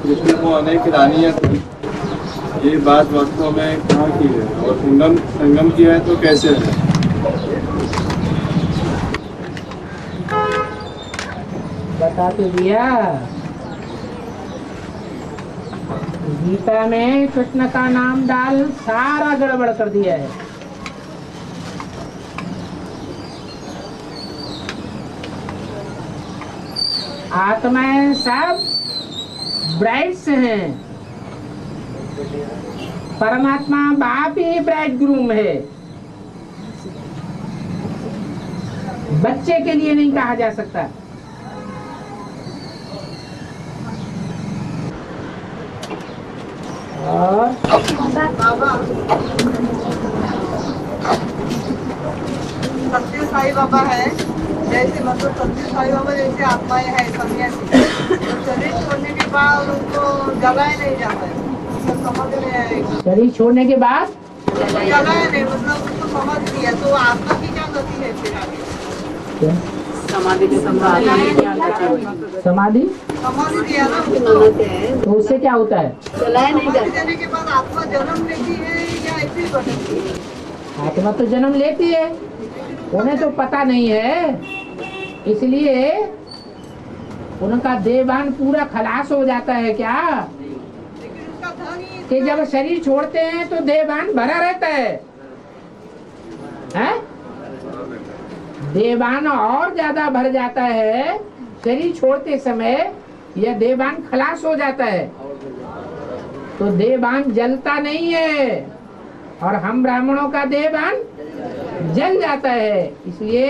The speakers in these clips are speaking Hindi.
कृष्ण को अनेक रानियां थी, ये बात वास्तव में कहाँ की है और संगम किया है तो कैसे है? बता तो दिया। गीता में कृष्ण का नाम डाल सारा गड़बड़ कर दिया है। आत्माएं सब ब्राइड्स हैं, परमात्मा बाप ही ब्राइड ग्रूम है। बच्चे के लिए नहीं कहा जा सकता। और सत्य साई बाबा है, जैसे मतलब सत्य साई बाबा जैसे आत्माएं है सन्यासी, तो शरीर छोड़ने के बाद उनको जलाया नहीं जाता है, तो समझ में आएगा। शरीर छोड़ने के बाद जलाया नहीं, मतलब उसको समझ लिया, तो आत्मा की क्या गति है फिर आगे? समाधि के समाधि समाधि दिया ना उसको, तो उससे क्या होता है? चलाया नहीं समाधि जाता। देने के बाद आत्मा जन्म लेती है या ऐसे ही बदलती है? आत्मा तो जन्म लेती है, उन्हें तो पता नहीं है, इसलिए उनका देहभान पूरा खलास हो जाता है। क्या लेकिन उसका धन ही कि जब शरीर छोड़ते हैं तो देहभान भरा रहता है, हैं? देहभान और ज्यादा भर जाता है शरीर छोड़ते समय, यह देहभान खलास हो जाता है तो देहभान जलता नहीं है, और हम ब्राह्मणों का देहभान जल जाता है। इसलिए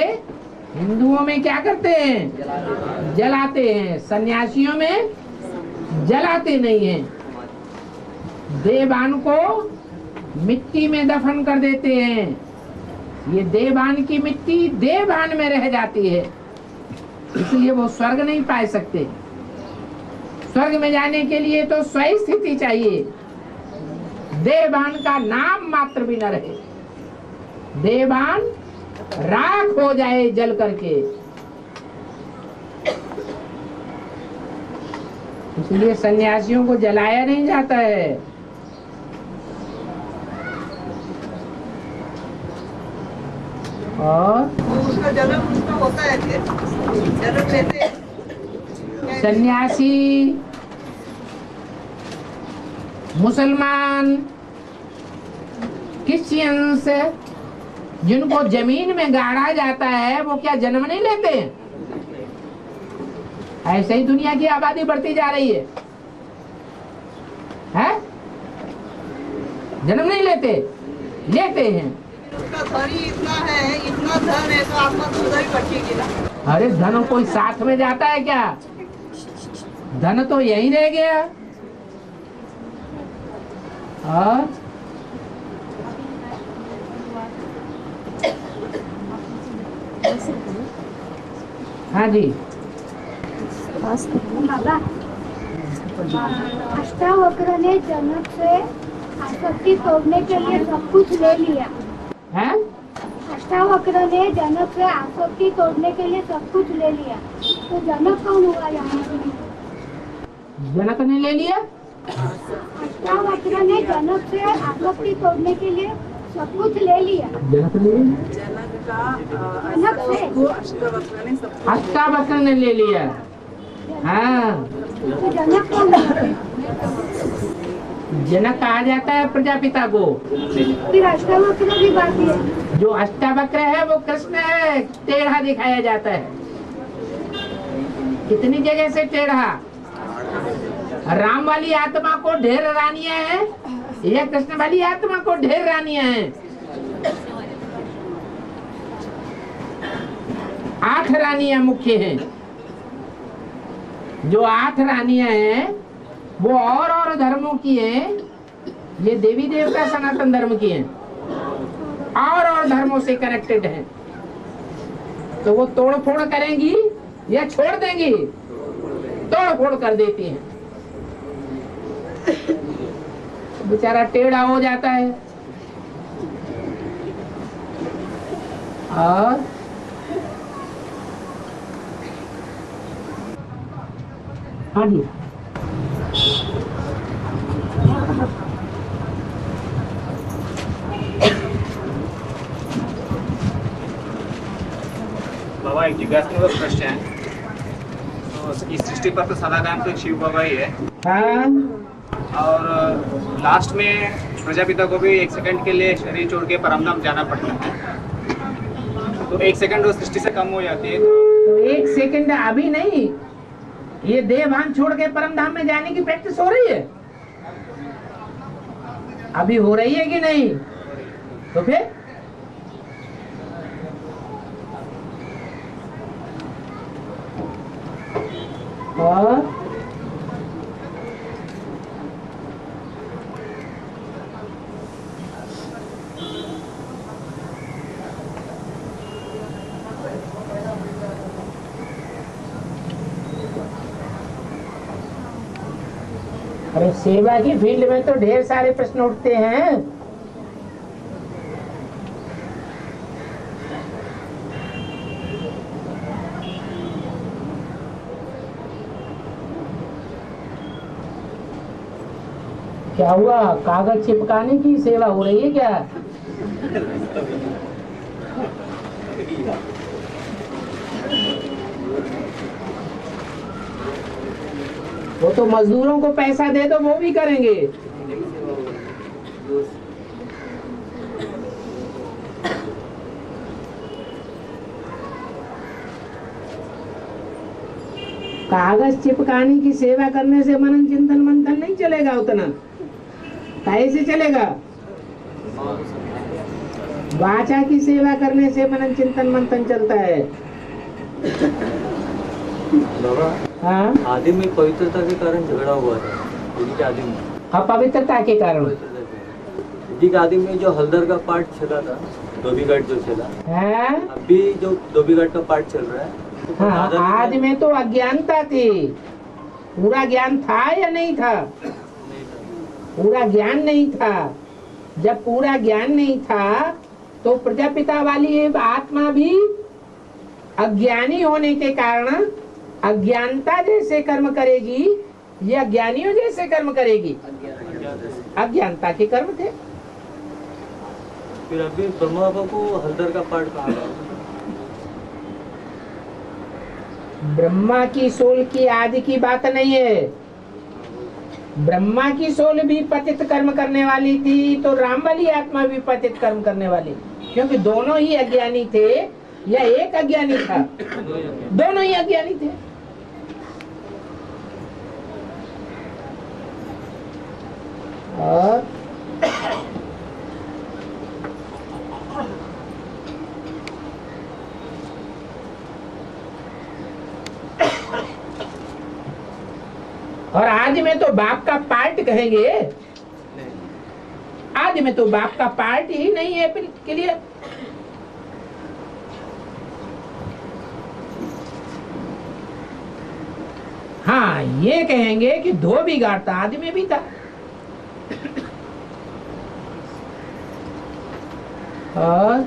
हिंदुओं में क्या करते हैं? जलाते हैं। सन्यासियों में जलाते नहीं हैं, देहभान को मिट्टी में दफन कर देते हैं। ये देहभान की मिट्टी देहभान में रह जाती है, इसलिए वो स्वर्ग नहीं पा सकते। स्वर्ग में जाने के लिए तो स्वयं स्थिति चाहिए, देहभान का नाम मात्र भी न रहे, देहभान राख हो जाए जल करके। इसलिए सन्यासियों को जलाया नहीं जाता है। और उसका जन्म उसका होता है, फिर जन्म लेते हैं। सन्यासी, मुसलमान, क्रिश्चियंस, जिनको जमीन में गाड़ा जाता है वो क्या जन्म नहीं लेते हैं? ऐसे ही दुनिया की आबादी बढ़ती जा रही है, हैं? जन्म नहीं लेते, लेते हैं। उसका धन ही इतना है, इतना धन है तो आत्मा तो उधर ही भटकेगी ना। अरे धन कोई साथ में जाता है क्या? धन तो यही रह गया। और हाँ जी, बाबा, अष्टावक्र ने जनक से आसक्ति तोड़ने के लिए सब कुछ ले लिया। हैं? अष्टावक्र ने जनक से आसक्ति तोड़ने के लिए सब कुछ ले लिया, तो जनक कौन हुआ यहाँ? जनक ने ले लिया। अष्टावक्र ने जनक से आसक्ति तोड़ने के लिए सब कुछ ले लिया। जनक ने जनक का जनक से को अष्टावक्र ने सब अष्टावक्र ने ले लिया। हाँ, तो जनक कौन हुआ? जनक कहा जाता है प्रजापिता को। फिर अष्टावक्र भी बाकी है। जो अष्टावक्र है वो कृष्ण है, टेढ़ा दिखाया जाता है। कितनी जगह से टेढ़ा? राम वाली आत्मा को ढेर रानियां हैं, यह कृष्ण वाली आत्मा को ढेर रानियां हैं। 8 रानियां मुख्य हैं। जो 8 रानियां हैं वो और धर्मों की हैं, ये देवी देवता सनातन धर्म की हैं, और धर्मों से कनेक्टेड हैं। तो वो तोड़ फोड़ करेंगी या छोड़ देंगी? तोड़ फोड़ कर देती हैं, बेचारा टेढ़ा हो जाता है। और हाँ जी, बाबा एक जिज्ञासात्मक प्रश्न है। तो इस सृष्टि पर तो सदाकाम तो शिव बाबा ही है, हाँ, और लास्ट में प्रजापिता को भी 1 सेकंड के लिए शरीर छोड़ के परमधाम जाना पड़ता है। तो 1 सेकंड वो सृष्टि से कम हो जाती है। तो 1 सेकंड अभी नहीं, ये देह भान छोड़ के परम धाम में जाने की प्रैक्टिस हो रही है, अभी हो रही है कि नहीं? तो फिर और अरे सेवा की फील्ड में तो ढेर सारे प्रश्न उठते हैं। क्या हुआ, कागज चिपकाने की सेवा हो रही है क्या? वो तो मजदूरों को पैसा दे दो, वो भी करेंगे। कागज चिपकाने की सेवा करने से मनन चिंतन मंथन नहीं चलेगा उतना, कैसे चलेगा? वाचा की सेवा करने से मनन चिंतन मंथन चलता है। बाबा, हाँ, आदि में पवित्रता के कारण झगड़ा हुआ था। यदि के आदि में अपवित्रता के कारण, यदि के आदि में जो हल्दर का पार्ट चला था, धोबीघाट जो चला, है? अभी जो धोबीघाट का पार्ट चल रहा है, तो हाँ, दादा आज में तो अज्ञानता थी, पूरा ज्ञान था या नहीं था? पूरा ज्ञान नहीं था। जब पूरा ज्ञान नहीं था तो प्रजापिता वाली आत्मा भी अज्ञानी होने के कारण अज्ञानता जैसे कर्म करेगी या ज्ञानियों जैसे कर्म करेगी? अज्ञानता के कर्म थे। फिर अभी ब्रह्मा बाबा को हल्दर का पार्ट कहा गया। ब्रह्मा की सोल की आदि की बात नहीं है। ब्रह्मा की सोल भी पतित कर्म करने वाली थी, तो राम वाली आत्मा भी पतित कर्म करने वाली, क्योंकि दोनों ही अज्ञानी थे या एक अज्ञानी था? दोनों ही अज्ञानी थे। और आज में तो बाप का पार्ट कहेंगे, आज में तो बाप का पार्ट ही नहीं है के लिए। हाँ, ये कहेंगे कि धोबीघाट था, आदि में भी था। और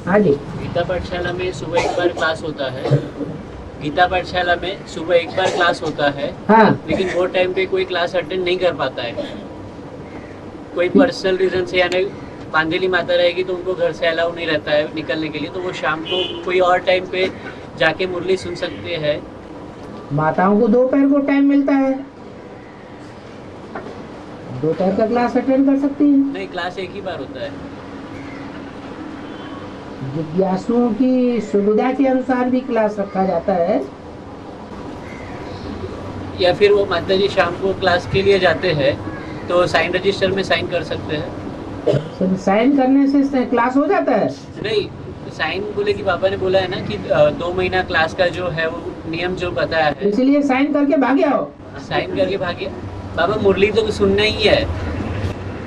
हाँ जी, गीता पाठशाला में सुबह एक बार क्लास होता है। गीता पाठशाला में सुबह एक बार क्लास होता है, हाँ, लेकिन वो टाइम पे कोई क्लास अटेंड नहीं कर पाता है। कोई पर्सनल रीजन से, यानी पांदेली माता रहेगी तो उनको घर से अलाउ नहीं रहता है निकलने के लिए, तो वो शाम को कोई और टाइम पे जाके मुरली सुन सकते हैं। माताओं को दोपहर को टाइम मिलता है, दोपहर का क्लास अटेंड कर सकती है। नहीं, क्लास एक ही बार होता है। जिज्ञासुओं की सुविधा के अनुसार भी क्लास रखा जाता है। या फिर वो माता जी शाम को क्लास के लिए जाते हैं तो साइन रजिस्टर में साइन कर सकते हैं। साइन करने से क्लास हो जाता है? नहीं, साइन बोले कि पापा ने बोला है ना कि 2 महीना क्लास का जो है वो नियम जो बताया है, इसलिए साइन करके भाग आओ। साइन करके भागिए। बाबा मुरली तो सुनना ही है।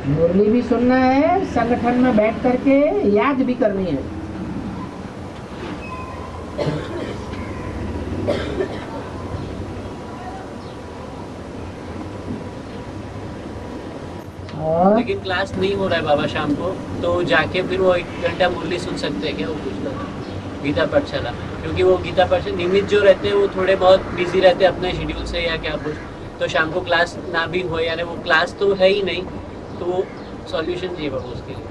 मुरली भी सुनना है, संगठन में बैठ करके याद भी करनी है। और लेकिन क्लास नहीं हो रहा है बाबा शाम को, तो जाके फिर वो 1 घंटा मुरली सुन सकते हैं क्या? वो पूछ रहा था गीता पाठशाला, क्योंकि वो गीता पाठशाला नियमित जो रहते हैं वो थोड़े बहुत बिजी रहते हैं अपने शेड्यूल से या क्या कुछ, तो शाम को क्लास ना भी हो, यानी वो क्लास तो है ही नहीं, तो वो सॉल्यूशन चाहिए बाबा उसके लिए।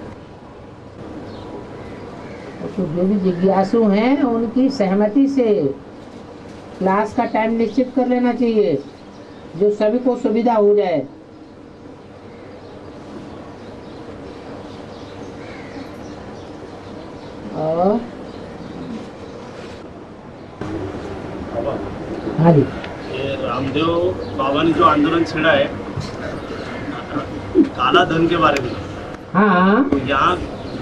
तो जो भी जिज्ञासु हैं उनकी सहमति से क्लास का टाइम निश्चित कर लेना चाहिए, जो सभी को सुविधा हो जाए। और हाँ जी, ये रामदेव बाबा ने जो आंदोलन छेड़ा है काला धन के बारे में, हाँ तो यहाँ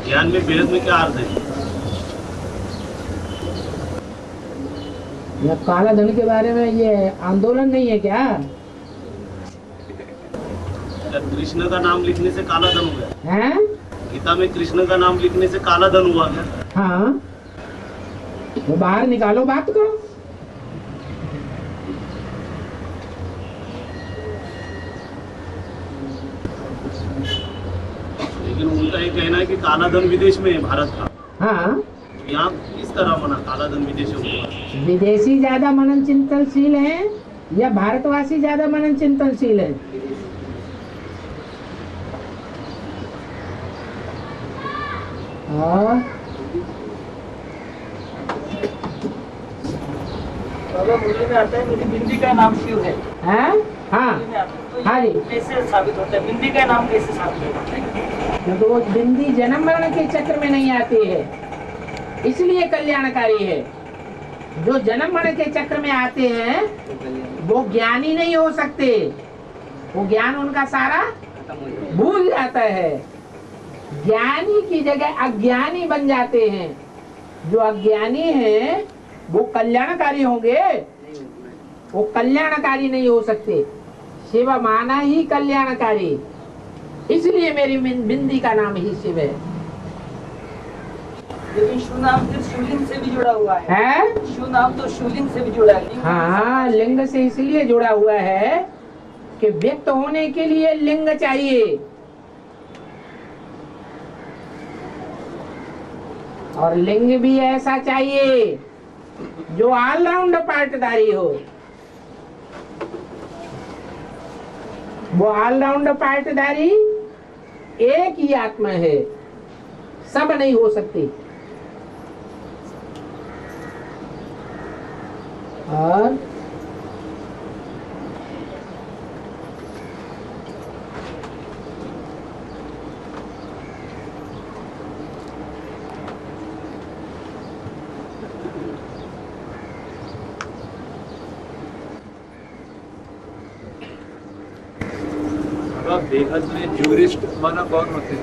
ज्ञान में वेद में क्या अर्थ है? यह काला धन के बारे में ये आंदोलन नहीं है क्या? कृष्ण का नाम लिखने से काला धन हो गया? हैं? गीता में कृष्ण का नाम लिखने से काला धन हुआ क्या? हाँ, वो बाहर निकालो बात को। लेकिन उनका ये कहना है कि काला धन विदेश में है भारत का, हाँ, यहाँ किस तरह मना काला धन विदेशों में? विदेशी ज्यादा मनन चिंतनशील हैं या भारतवासी ज्यादा मनन चिंतनशील है? और बाबा मुरली में आता है मेरी बिंदी का नाम शिव है। हाँ हाँ मुरली में आता है, तो हाँ ये जी, कैसे साबित होता है? बिंदी का नाम कैसे साबित होता है? क्योंकि वो बिंदी जन्म मरण के चक्र में नहीं आती है, इसलिए कल्याणकारी है। जो जन्म मरण के चक्र में आते हैं वो ज्ञानी नहीं हो सकते, वो ज्ञान उनका सारा भूल जाता है। ज्ञानी की जगह अज्ञानी बन जाते हैं। जो अज्ञानी हैं वो कल्याणकारी होंगे, वो कल्याणकारी नहीं हो सकते। शिव माना ही कल्याणकारी, इसलिए मेरी बिंदी का नाम ही शिव है। लेकिन शिव नाम तो शिवलिंग से भी जुड़ा हुआ है। शिव नाम तो शिवलिंग से भी जुड़ा है। हाँ, लिंग से इसलिए जुड़ा हुआ है कि व्यक्त होने के लिए लिंग चाहिए, और लिंग भी ऐसा चाहिए जो ऑलराउंड पार्टदारी हो। वो ऑलराउंड पार्टदारी एक ही आत्मा है, सब नहीं हो सकती। और बेहद में जूरिस्ट माना कौन होते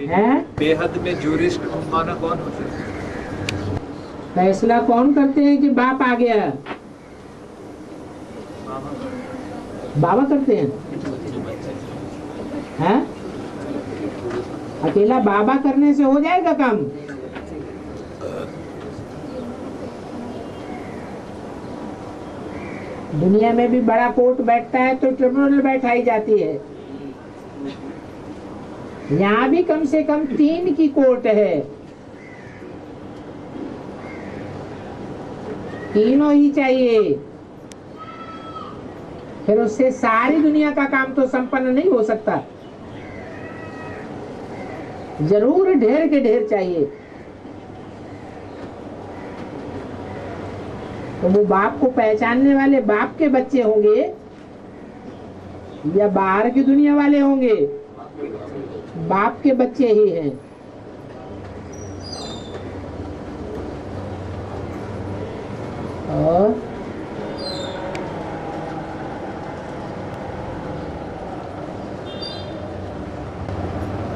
हैं? बेहद में जूरिस्ट माना कौन होते हैं? फैसला कौन करते हैं कि बाप आ गया? बाबा करते हैं। हैं? अकेला बाबा करने से हो जाएगा काम? दुनिया में भी बड़ा कोर्ट बैठता है तो ट्रिब्यूनल बैठाई जाती है। यहाँ भी कम से कम 3 की कोर्ट है, तीनों ही चाहिए, फिर उससे सारी दुनिया का काम तो संपन्न नहीं हो सकता। जरूर ढेर के ढेर चाहिए। तो वो बाप को पहचानने वाले बाप के बच्चे होंगे या बाहर की दुनिया वाले होंगे? बाप के बच्चे ही हैं। और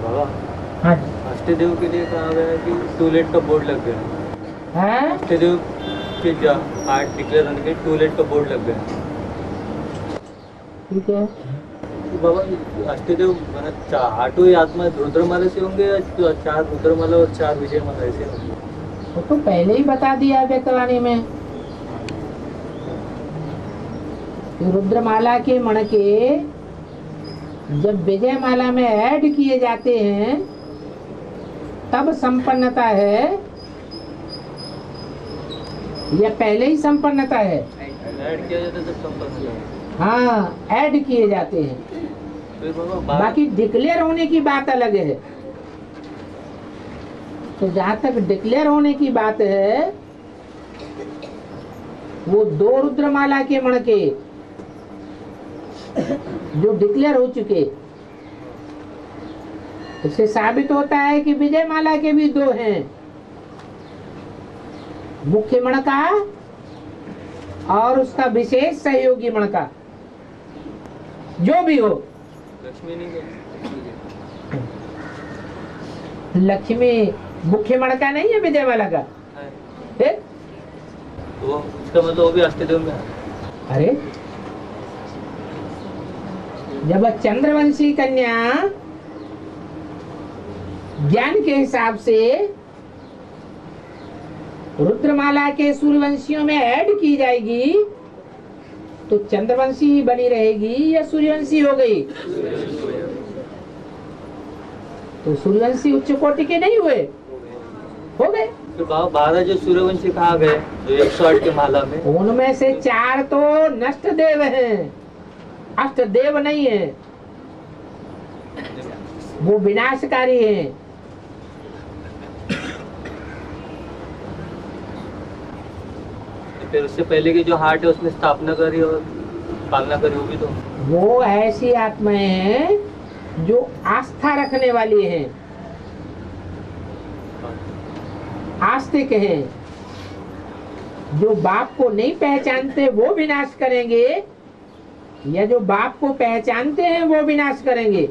बाबा, हाँ, अष्टदेव के लिए कहा गया है कि टूलेट का बोर्ड लग गया है। अष्टदेव के पार्ट डिक्लेयर होने के टूलेट का बोर्ड लग गया। ठीक है। बाबा अष्टदेव मैंने 8 आत्मा रुद्रमाला से होंगे या 4 रुद्रमाला और 4 विजयमाला ऐसे होंगे? वो तो पहले ही बता दिया व्यक्तवाणी में। रुद्रमाला के मणके जब विजयमाला में ऐड किए जाते हैं तब संपन्नता है या पहले ही संपन्नता है? ऐड किया जाता है तब संपन्न है। हाँ, ऐड किए जाते हैं। तो बाबा बाकी डिक्लेयर होने की बात अलग है। तो जहाँ तक डिक्लेयर होने की बात है, वो 2 रुद्रमाला के मणके जो डिक्लेयर हो चुके, इससे साबित होता है कि विजयमाला के भी 2 हैं, मुख्य मणका और उसका विशेष सहयोगी मणका, जो भी हो। लक्ष्मी नहीं लक्ष्मी मुख्य मणका नहीं है विजयमाला का है। तो उसका मतलब वो भी अष्टदेव में है। अरे जब चंद्रवंशी कन्या ज्ञान के हिसाब से रुद्रमाला के सूर्यवंशियों में ऐड की जाएगी तो चंद्रवंशी ही बनी रहेगी या सूर्यवंशी हो गई? तो सूर्यवंशी उच्च कोटि के नहीं हुए, हो गए। तो बाबा 12 जो सूर्यवंशी कहा गए जो 108 के माला में, उनमें से 4 तो नष्ट देव हैं, अष्ट देव नहीं है, वो विनाशकारी हैं। फिर उससे पहले की जो हार्ट है उसमें स्थापना करी और पालना करी, वो भी तो वो ऐसी आत्माएं हैं जो आस्था रखने वाली हैं, आस्तिक हैं, जो बाप को नहीं पहचानते वो विनाश करेंगे या जो बाप को पहचानते हैं वो विनाश करेंगे?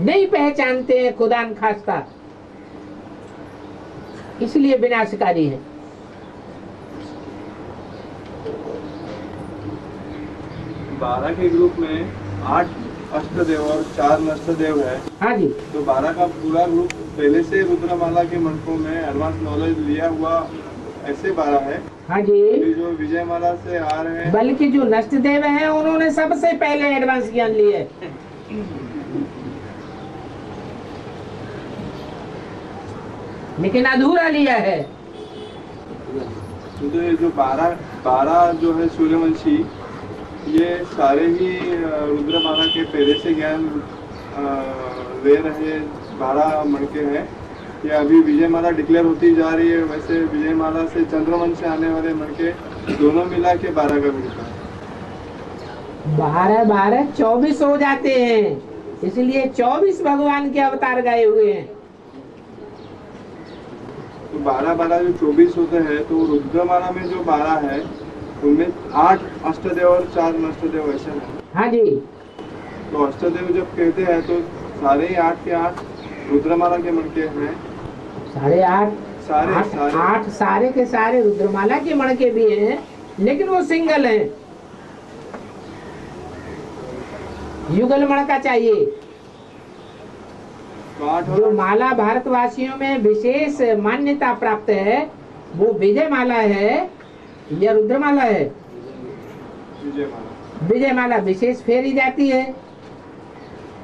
नहीं पहचानते हैं खुदा न खास्ता, इसलिए विनाशकारी है। 12 के ग्रुप में 8 अष्टदेव और 4 नष्टदेव है। हाँ जी। तो 12 का पूरा ग्रुप पहले से रुद्रमाला के मंत्रों में एडवांस नॉलेज लिया हुआ ऐसे 12 है। हाँ जी। जो विजयमाला से आ रहे हैं, बल्कि जो नष्ट देव हैं उन्होंने सबसे पहले एडवांस ज्ञान लिए, लेकिन अधूरा लिया है। तो ये जो 12 जो है सूर्यवंशी, ये सारे ही रुद्रमाला के पहले से ज्ञान ले रहे 12 मणके हैं। ये अभी विजयमाला डिक्लेयर होती जा रही है, वैसे विजयमाला से चंद्रवंश से आने वाले मणके दोनों मिला के 12 का ग्रुप है। 12 24 हो जाते हैं, इसलिए 24 भगवान के अवतार गए हुए हैं। तो 12 जो 24 होते हैं, तो रुद्रमाला में जो 12 है उनमें 8 अष्टदेव और 4 नष्टदेव ऐसे हैं। हाँ जी। तो अष्टदेव जब कहते हैं तो सारे ही 8 के 8 रुद्रमाला के मणके हैं। सारे 8 सारे के सारे रुद्रमाला के मणके भी हैं, लेकिन वो सिंगल हैं, युगल मणका चाहिए। जो माला भारतवासियों में विशेष मान्यता प्राप्त है वो विजय माला है या रुद्रमाला है? विजय माला विशेष फेरी जाती है,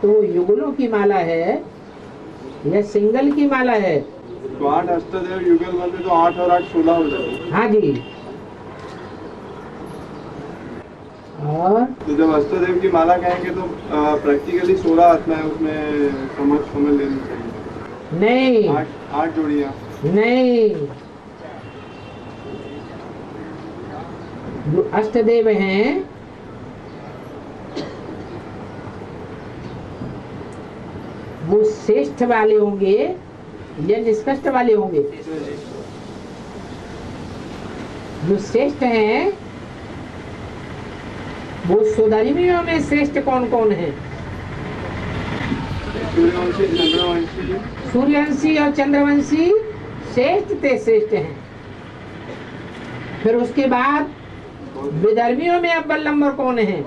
तो युगलों की माला है या सिंगल की माला है? तो 8 अष्टदेव युगल बनते तो 8 और 8 16 हो जाते। हाँ जी। और तो जब अष्टदेव की माला कहेंगे तो प्रैक्टिकली 16 आत्माएं उसमें समझ लेनी चाहिए। नहीं, 8 जोड़ियाँ नहीं। जो अष्टदेव हैं वो श्रेष्ठ वाले होंगे या निष्कृष्ट वाले होंगे? जो श्रेष्ठ हैं वो सुधर्मियों में श्रेष्ठ कौन कौन है? सूर्यवंशी और चंद्रवंशी श्रेष्ठ ते श्रेष्ठ हैं। फिर उसके बाद विदर्भियों में अव्वल नंबर कौन है?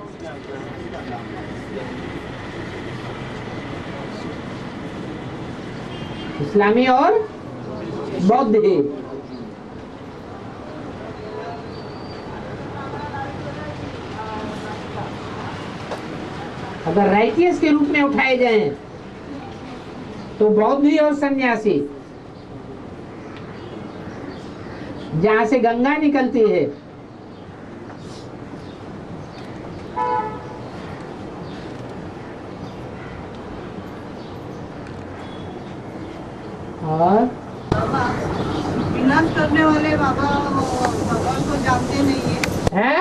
इस्लामी और बौद्ध है। अगर राइटियस के रूप में उठाए जाएं तो बौद्ध और सन्यासी, जहां से गंगा निकलती है, और विनाश करने वाले बाबा भगवान को जानते नहीं है।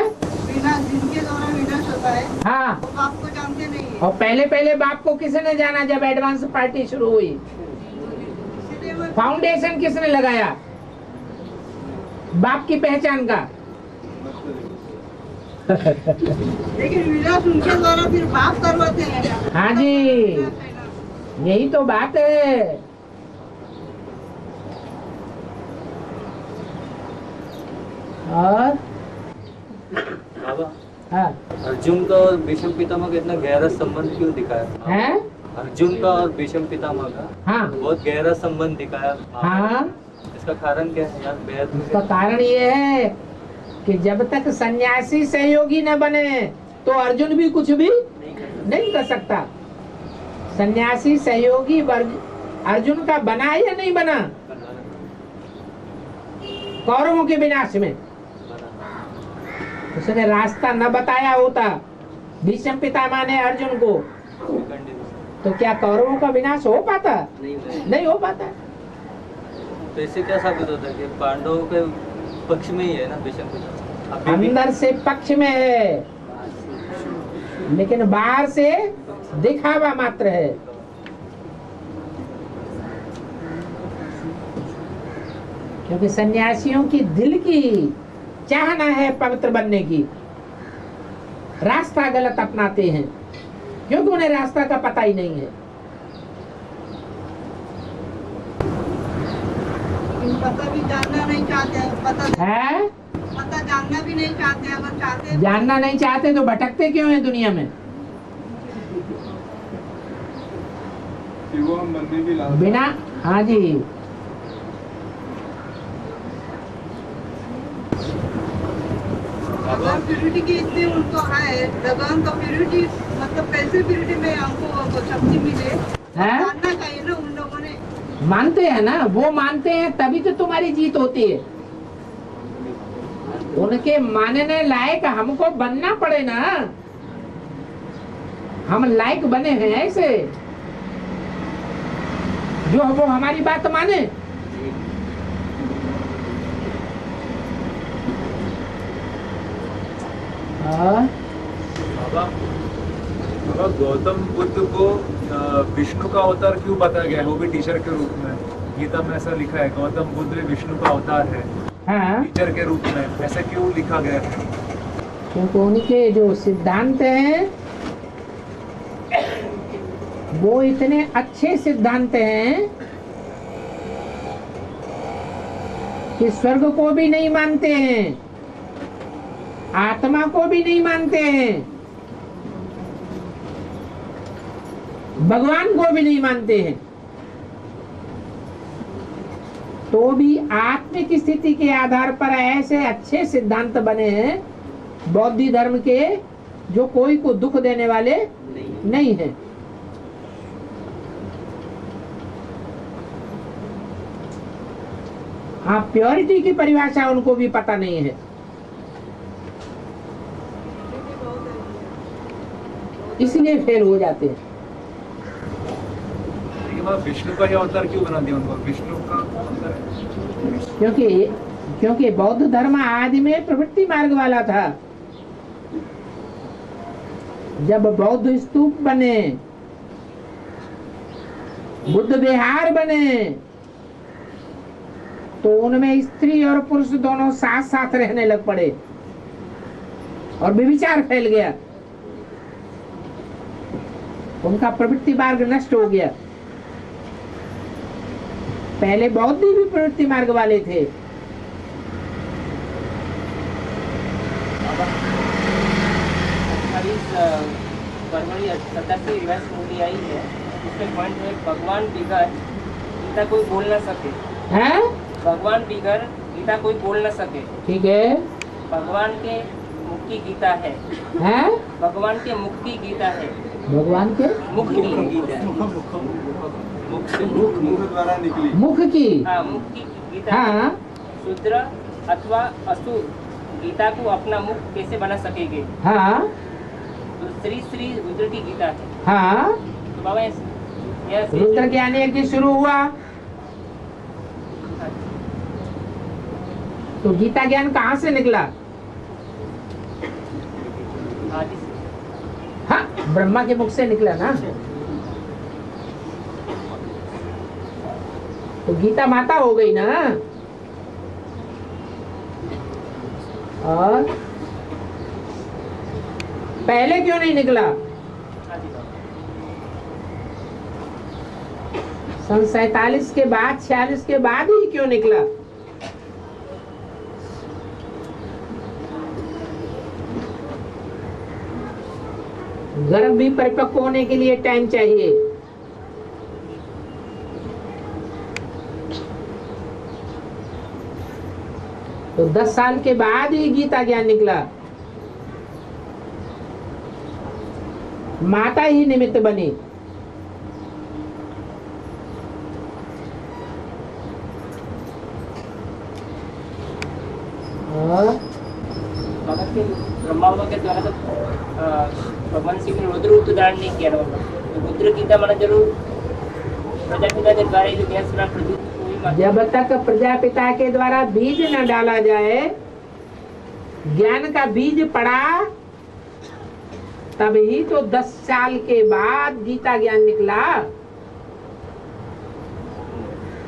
विनाश जिनके द्वारा विनाश होता है, हाँ, वो बाप को जानते नहीं है। और पहले बाप को किसने जाना जब एडवांस पार्टी शुरू हुई? फाउंडेशन किसने लगाया बाप की पहचान का? लेकिन विनाश उनके द्वारा फिर बाप करवाते हैं। हाँ जी, यही तो बात है। और बाबा, हाँ, अर्जुन का और भीष्म पितामह का इतना गहरा संबंध क्यों दिखाया है? अर्जुन का और भीष्म पितामह का हाँ, बहुत गहरा संबंध दिखाया। हाँ, इसका कारण क्या है यार? बेहद उसका कारण ये है कि जब तक सन्यासी सहयोगी न बने तो अर्जुन भी कुछ भी नहीं कर सकता। सन्यासी सहयोगी अर्जुन का बना या नहीं बना? कौरवों के विनाश में उसने रास्ता न बताया होता भीष्म पितामह ने अर्जुन को, तो क्या कौरवों का विनाश हो पाता? नहीं हो पाता। तो इससे क्या साबित होता है कि पांडवों के पक्ष में ही है ना भीष्म पितामह? अंदर से पक्ष में है, लेकिन बाहर से दिखावा मात्र है। क्योंकि सन्यासियों की दिल की चाहना है पवित्र बनने की, रास्ता गलत अपनाते हैं क्योंकि उन्हें रास्ता का पता ही नहीं है। पता भी जानना नहीं चाहते हैं। पता जानना भी नहीं चाहते हैं। अगर चाहते जानना नहीं चाहते तो भटकते क्यों हैं दुनिया में? वो हम बनने की लालसा। बिना, हाँ जी, अगर प्यूरिटी की इतनी उनको है लगन, तो प्यूरिटी मतलब कैसे प्यूरिटी में हमको शक्ति मिले, जानना चाहिए ना उन लोगों ने। मानते हैं ना, वो मानते हैं तभी तो तुम्हारी जीत होती है। उनके मानने लायक हमको बनना पड़े ना। हम लायक बने हैं ऐसे जो वो हमारी बात माने। बाबा, गौतम बुद्ध को विष्णु का अवतार क्यों बताया गया है? वो भी टीचर के रूप में। गीता में ऐसा लिखा है, गौतम बुद्ध विष्णु का अवतार है। हाँ, टीचर के रूप में ऐसा क्यों लिखा गया है? क्योंकि उनके जो सिद्धांत हैं वो इतने अच्छे सिद्धांत हैं कि स्वर्ग को भी नहीं मानते हैं, आत्मा को भी नहीं मानते हैं, भगवान को भी नहीं मानते हैं, तो भी आत्मिक स्थिति के आधार पर ऐसे अच्छे सिद्धांत बने हैं बौद्ध धर्म के, जो कोई को दुख देने वाले नहीं है। हाँ, प्योरिटी की परिभाषा उनको भी पता नहीं है। इसलिए फेल हो जाते हैं। विष्णु का ही अवतार क्यों बना दिया उनको? विष्णु का अवतार क्योंकि बौद्ध धर्म आदि में प्रवृत्ति मार्ग वाला था। जब बौद्ध स्तूप बने, बुद्ध विहार बने, तो उनमें स्त्री और पुरुष दोनों साथ साथ रहने लग पड़े और व्यभिचार फैल गया। उनका प्रवृत्ति मार्ग नष्ट हो गया। पहले बौद्ध भी प्रवृत्ति मार्ग वाले थे। 87 रिवाइज मूवी आई है, उसके पॉइंट में भगवान बिगड़ गीता कोई बोल न सके। हैं? भगवान बिगर गीता कोई बोल न सके। ठीक है। भगवान के मुख की गीता है। हैं? भगवान के मुख की गीता है। भगवान के मुख की गीता है। मुख द्वारा निकली। मुख की। हाँ, मुख की गीता है। हाँ। शूद्र अथवा असुर गीता को अपना मुख कैसे बना सकेंगे। हाँ। दूसरी श्री रुद्र की गीता है। हाँ। तो बाबा यह रुद्र ज्ञान यज्ञ शुरू हुआ तो गीता ज्ञान कहाँ से निकला? आदि से। हाँ, ब्रह्मा के मुख से निकला ना। तो गीता माता हो गई ना। और पहले क्यों नहीं निकला? सन 47 के बाद 46 के बाद ही क्यों निकला? गर्भ भी परिपक्व होने के लिए टाइम चाहिए। तो 10 साल के बाद ही गीता ज्ञान निकला। माता ही निमित्त बनी। बाबा के ब्रह्मा बाबा के द्वारा तो भगवान श्री ने रुद्र उदाहरण नहीं किया ना बाबा। तो रुद्र गीता माना जरूर प्रजापिता के द्वारा जो ज्ञान सुना जब तक प्रजापिता के द्वारा बीज न डाला जाए, ज्ञान का बीज पड़ा, तब ही तो 10 साल के बाद गीता ज्ञान निकला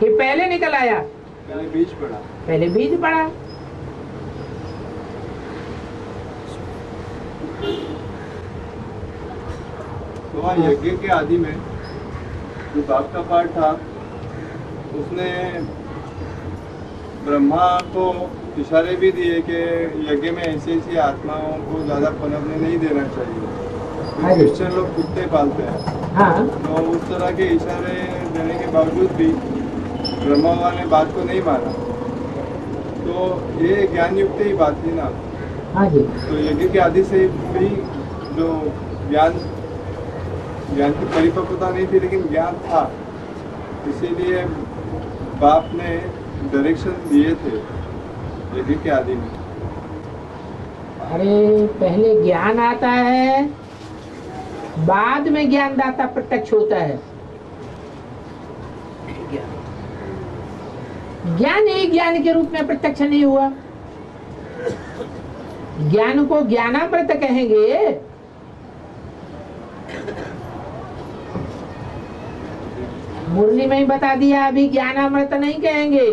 कि पहले निकल आया? पहले बीज पड़ा। पहले बीज पड़ा। तो वहाँ यज्ञ के आदि में जो बाप का पाठ था, उसने ब्रह्मा को इशारे भी दिए कि यज्ञ में ऐसी आत्माओं को ज्यादा पनपने नहीं देना चाहिए। तो क्रिश्चियन लोग कुत्ते पालते हैं। हाँ। तो उस तरह के इशारे देने के बावजूद भी ब्रह्मा बाबा ने बात को नहीं माना। तो ये ज्ञान युक्त ही बात थी ना। हाँ जी। तो यज्ञ के आदि से भी जो ज्ञान की परिपक्वता नहीं थी, लेकिन ज्ञान था, इसीलिए बाप ने डायरेक्शन दिए थे यज्ञ के आदि में। अरे पहले ज्ञान आता है, बाद में ज्ञानदाता प्रत्यक्ष होता है। ज्ञान ही ज्ञान के रूप में प्रत्यक्ष नहीं हुआ। ज्ञान को ज्ञानामृत कहेंगे। मुरली में ही बता दिया, अभी ज्ञानामृत नहीं कहेंगे।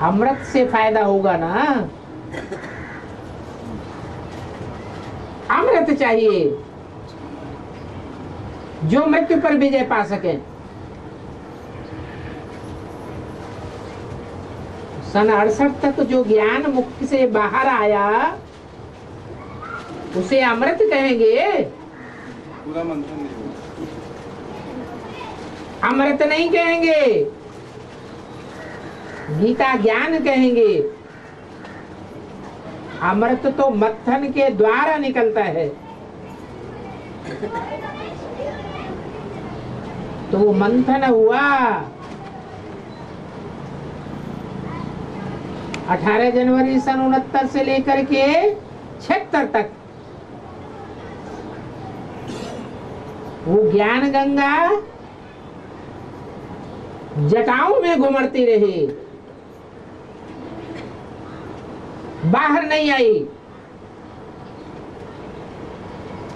अमृत से फायदा होगा ना। अमृत चाहिए जो मृत्यु पर विजय पा सके। सन 68 तक जो ज्ञान मुख से बाहर आया उसे अमृत कहेंगे। पूरा मंथन नहीं हुआ। अमृत नहीं कहेंगे, गीता ज्ञान कहेंगे। अमृत तो मत्थन के द्वारा निकलता है। तो वो मंथन हुआ 18 जनवरी सन 69 से लेकर के 76 तक वो ज्ञान गंगा जटाओं में घुमड़ती रही, बाहर नहीं आई।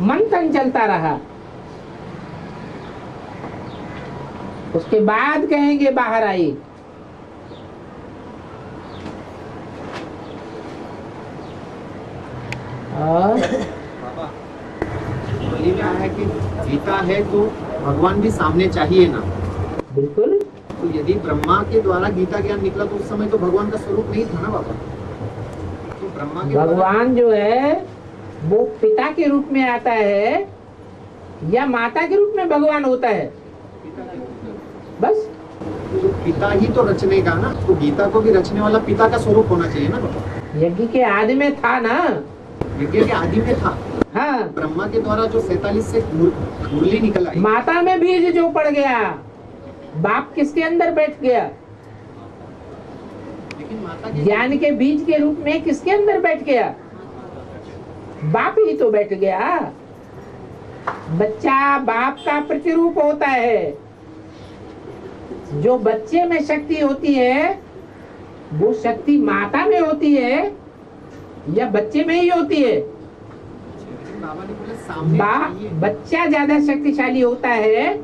मंथन चलता रहा। उसके बाद कहेंगे बाहर आई। और बोली में है कि गीता है तो भगवान भी सामने चाहिए ना। बिल्कुल। तो यदि ब्रह्मा के द्वारा गीता ज्ञान निकला तो उस समय तो भगवान का स्वरूप नहीं था ना बाबा। तो ब्रह्मा के भगवान जो है वो पिता के रूप में आता है या माता के रूप में भगवान होता है, बस। तो पिता ही तो रचने का ना, तो गीता को भी रचने वाला पिता का स्वरूप होना चाहिए ना बाबा। यज्ञ के आदि में था ना, यज्ञ के आदि में था। हाँ, ब्रह्मा के द्वारा जो 47 से मुरली निकल आई, माता में बीज जो पड़ गया, बाप किसके अंदर बैठ गया? लेकिन माता के ज्ञान के बीज के रूप में किसके अंदर बैठ गया? बाप ही तो बैठ गया। बच्चा बाप का प्रतिरूप होता है। जो बच्चे में शक्ति होती है वो शक्ति माता में होती है या बच्चे में ही होती है? बाबा ने बोला सामने चाहिए। बच्चा ज्यादा शक्तिशाली होता है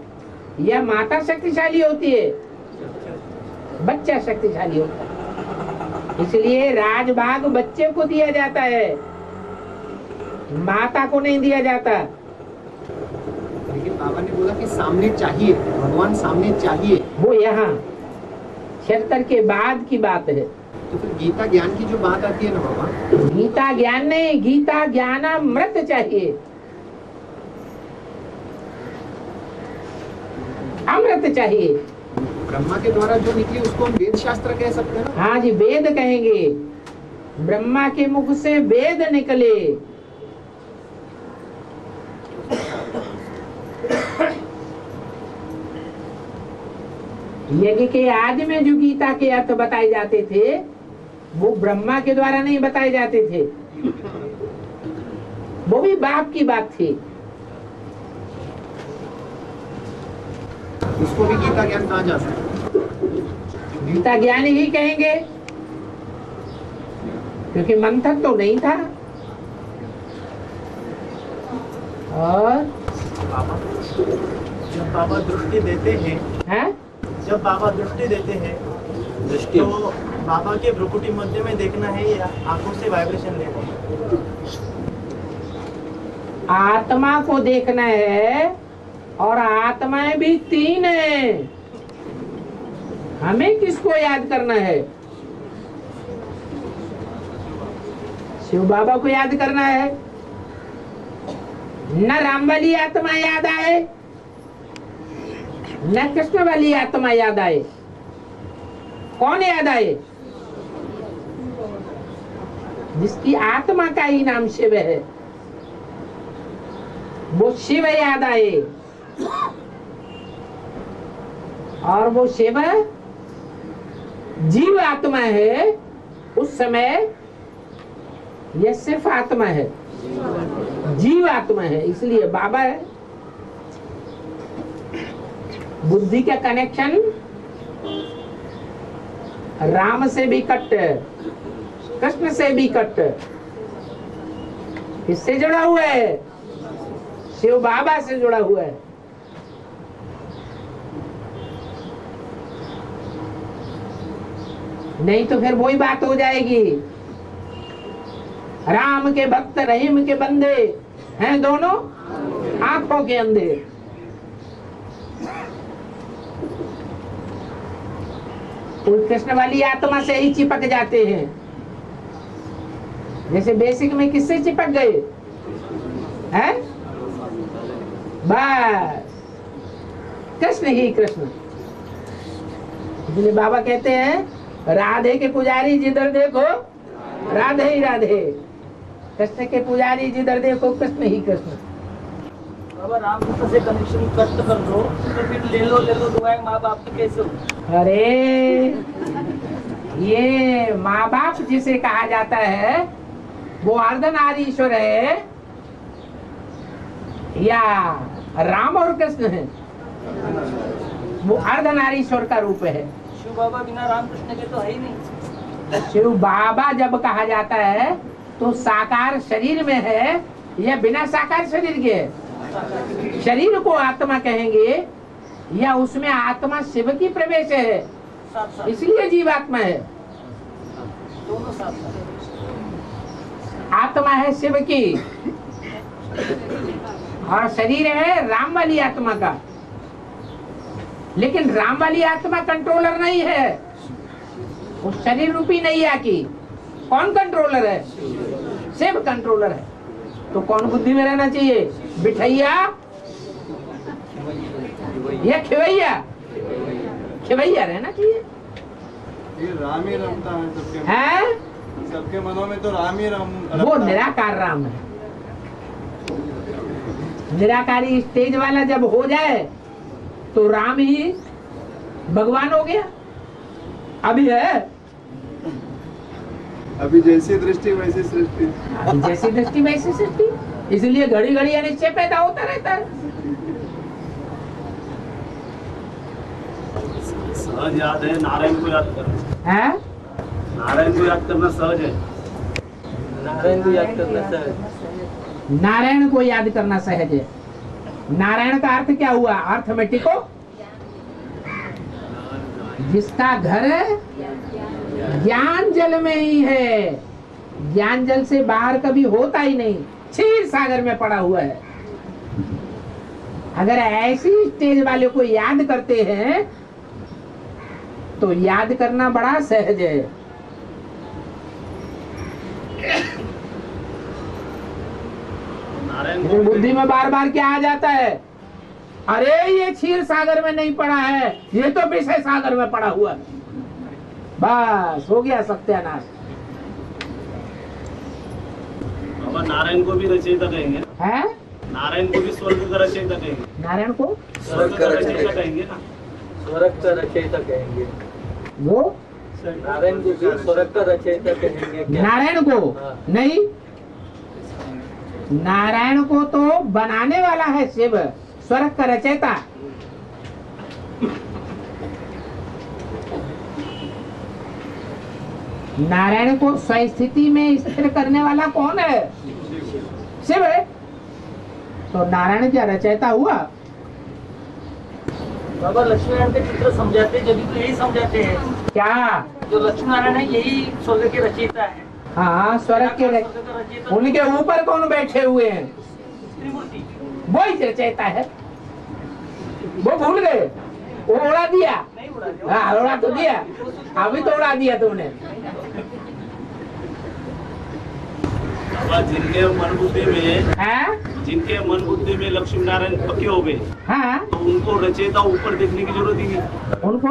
या माता शक्तिशाली होती है? बच्चा शक्तिशाली होता है। इसलिए राजभाग बच्चे को दिया जाता है, माता को नहीं दिया जाता। लेकिन बाबा ने बोला कि सामने चाहिए, भगवान सामने चाहिए। वो यहाँ 76 के बाद की बात है। तो फिर गीता ज्ञान की जो बात आती है ना बाबा, गीता ज्ञान नहीं, गीता ज्ञानामृत चाहिए, अमृत चाहिए। ब्रह्मा के द्वारा जो निकली उसको हम वेद शास्त्र कह सकते हैं ना। हाँ जी, वेद कहेंगे। ब्रह्मा के मुख से वेद निकले। यज्ञ के आदि में जो गीता के अर्थ बताए जाते थे वो ब्रह्मा के द्वारा नहीं बताए जाते थे, वो भी बाप की बात थी। उसको भी गीता ज्ञान कहा जा सकता है। गीता ज्ञान ही कहेंगे क्योंकि मंथन तो नहीं था। और जब बाबा दृष्टि देते हैं, जब बाबा दृष्टि देते हैं तो बाबा के भ्रुकुटी मध्य में देखना है या आंखों से वाइब्रेशन लेना है? आत्मा को देखना है और आत्माएं भी 3 है। हमें किसको याद करना है? शिव बाबा को याद करना है। न राम वाली आत्मा याद आए न कृष्ण वाली आत्मा याद आए। कौन याद आए? जिसकी आत्मा का ही नाम शिव है, वो शिव याद आए। और वो शिव जीव आत्मा है। उस समय यह सिर्फ आत्मा है, जीव आत्मा है, इसलिए बाबा है। बुद्धि का कनेक्शन राम से भी कट, कृष्ण से भी कट, किससे जुड़ा हुआ है? शिव बाबा से जुड़ा हुआ है। नहीं तो फिर वही बात हो जाएगी, राम के भक्त रहीम के बंदे हैं दोनों आंखों के अंधे। कोई कृष्ण वाली आत्मा से ही चिपक जाते हैं। जैसे बेसिक में किससे चिपक गए हैं? बस कृष्ण ही कृष्ण। इसलिए बाबा कहते हैं राधे के पुजारी जिधर देखो राधे ही राधे, कृष्ण के पुजारी जिधर देखो कृष्ण ही कृष्ण। बाबा रामकृष्ण से कनेक्शन कट कर दो तो फिर ले लो दुआएं माँ बाप की कैसे हो? अरे ये माँ बाप जिसे कहा जाता है वो अर्धनारीश्वर है या राम और कृष्ण है? वो अर्धनारीश्वर का रूप है। शिव बाबा बिना रामकृष्ण के तो है ही नहीं। शिव बाबा जब कहा जाता है तो साकार शरीर में है या बिना साकार शरीर के है? शरीर को आत्मा कहेंगे या उसमें आत्मा शिव की प्रवेश है, इसलिए जीवात्मा है। दोनों साथ आत्मा है शिव की और शरीर है राम वाली आत्मा का। लेकिन राम वाली आत्मा कंट्रोलर नहीं है, उस शरीर रूपी नैया की कौन कंट्रोलर है? शिव कंट्रोलर है। तो कौन बुद्धि में रहना चाहिए? बिठैया या खिवैया? खिवैया रहना चाहिए। ये राम ही रमता है सबके है सबके मनों में, तो राम ही वो निराकार राम है। निराकारी स्टेज वाला जब हो जाए तो राम ही भगवान हो गया। अभी है, अभी जैसी दृष्टि वैसी सृष्टि। अभी जैसी दृष्टि वैसी सृष्टि, इसलिए घड़ी घड़ी अनिश्चय पैदा होता रहता है। सहज याद है, नारायण को याद करना है, नारायण को याद करना सहज है। नारायण को याद करना सहज। नारायण को याद करना सहज है। नारायण का अर्थ क्या हुआ? अर्थ में टिको। जिसका घर ज्ञान जल में ही है, ज्ञान जल से बाहर कभी होता ही नहीं, क्षीर सागर में पड़ा हुआ है। अगर ऐसी स्टेज वाले को याद करते हैं तो याद करना बड़ा सहज है। लेकिन बुद्धि में बार बार क्या आ जाता है? अरे ये क्षीर सागर में नहीं पड़ा है, ये तो विषय सागर में पड़ा हुआ है। बस हो गया सत्यानाश। बाबा नारायण को भी रचयिता कहेंगे है? नारायण को भी स्वर्ग का रचयिता कहेंगे। नारायण को स्वर्ग का रचयिता कहेंगे ना। स्वर्ग का रचयिता कहेंगे वो। नारायण को भी स्वर्ग का रचयिता कहेंगे क्या? नारायण को नहीं, नारायण को तो बनाने वाला है शिव, स्वर्ग का रचयिता। नारायण को स्वस्थिति में स्थिर करने वाला कौन है? शिव है। तो नारायण क्या रचयिता हुआ? बाबा लक्ष्मी नारायण के चित्र समझाते जब तो यही समझाते हैं क्या? जो लक्ष्मी नारायण है यही स्वर्ग के रचयिता है। हाँ, स्वर्ग के रचयिता। उनके ऊपर कौन बैठे हुए हैं? त्रिमूर्ति। वही रचयिता है। वो भूल गए? वो उड़ा दिया? हाँ, उड़ा तो दिया, अभी तो उड़ा दिया तुमने। जिनके मन बुद्धि में हाँ? जिनके मन बुद्धि में लक्ष्मी नारायण पक्के हो गए, हाँ? तो उनको रचयिता ऊपर देखने की जरूरत ही नहीं। उनको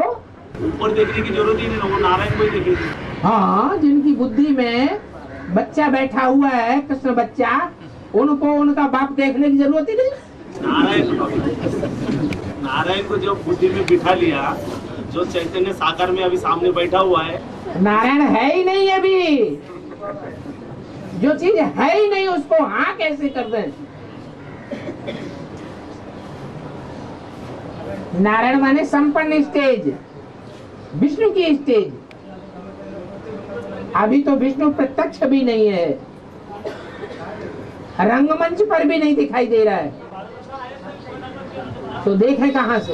ऊपर देखने की जरूरत ही नहीं, वो नारायण को ही देखेंगे। हाँ, जिनकी बुद्धि में बच्चा बैठा हुआ है, कृष्ण बच्चा, उनको उनका बाप देखने की जरूरत ही नहीं। नारायण को जो बुद्धि में बिठा लिया, जो चैतन्य साकार में अभी सामने बैठा हुआ है, नारायण है ही नहीं अभी। जो चीज है ही नहीं उसको हाँ कैसे कर दें? नारायण माने संपन्न स्टेज, विष्णु की स्टेज। अभी तो विष्णु प्रत्यक्ष भी नहीं है, रंगमंच पर भी नहीं दिखाई दे रहा है, तो देखें कहां से?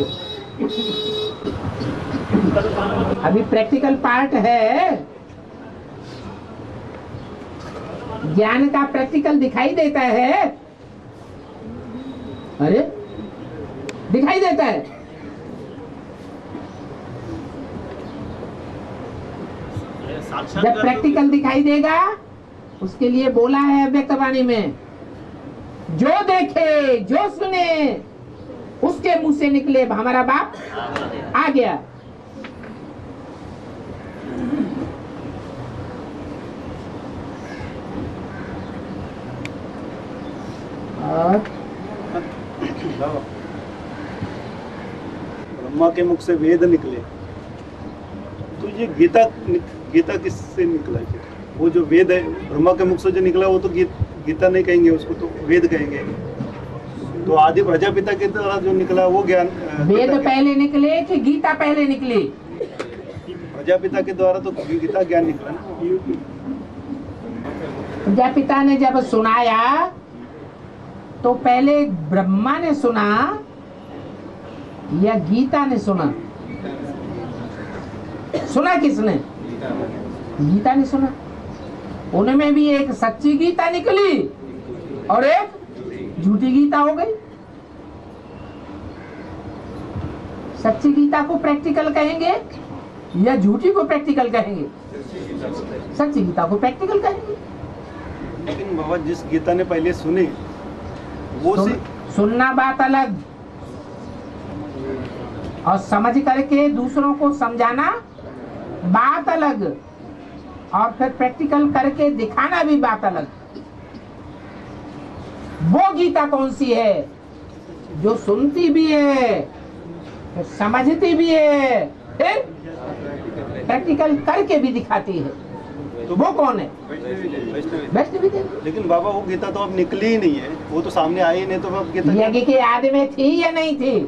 अभी प्रैक्टिकल पार्ट है, ज्ञान का प्रैक्टिकल दिखाई देता है। अरे दिखाई देता है। जब प्रैक्टिकल दिखाई देगा उसके लिए बोला है अव्यक्तवाणी में, जो देखे जो सुने उसके मुंह से निकले हमारा बाप आ गया। और ब्रह्मा के मुख से वेद निकले, तो ये गीता किससे निकला है? वो जो वेद है ब्रह्मा के मुख से जो निकला वो तो गीता नहीं कहेंगे, उसको तो वेद कहेंगे। तो आदि प्रजापिता के द्वारा जो निकला वो ज्ञान। वेद पहले निकले कि गीता पहले निकली? प्रजापिता के द्वारा तो गीता ज्ञान निकला ना। प्रजापिता ने जब सुनाया तो पहले ब्रह्मा ने सुना या गीता ने सुना? सुना किसने? गीता ने सुना। उनमें भी एक सच्ची गीता निकली और एक झूठी गीता हो गई। सच्ची गीता को प्रैक्टिकल कहेंगे या झूठी को प्रैक्टिकल कहेंगे? सच्ची गीता को प्रैक्टिकल कहेंगे। लेकिन बाबा जिस गीता ने पहले सुनी वो सुनना बात अलग, और समझ करके दूसरों को समझाना बात अलग, और फिर प्रैक्टिकल करके दिखाना भी बात अलग। वो गीता कौन सी है जो सुनती भी है, समझती भी है, फिर प्रैक्टिकल करके भी दिखाती है? तो वो कौन है? वैष्णवी देवी। लेकिन बाबा वो गीता तो अब निकली ही नहीं है, वो तो सामने आई ही नहीं, तो अब गीता यज्ञ के आदि में थी या नहीं थी?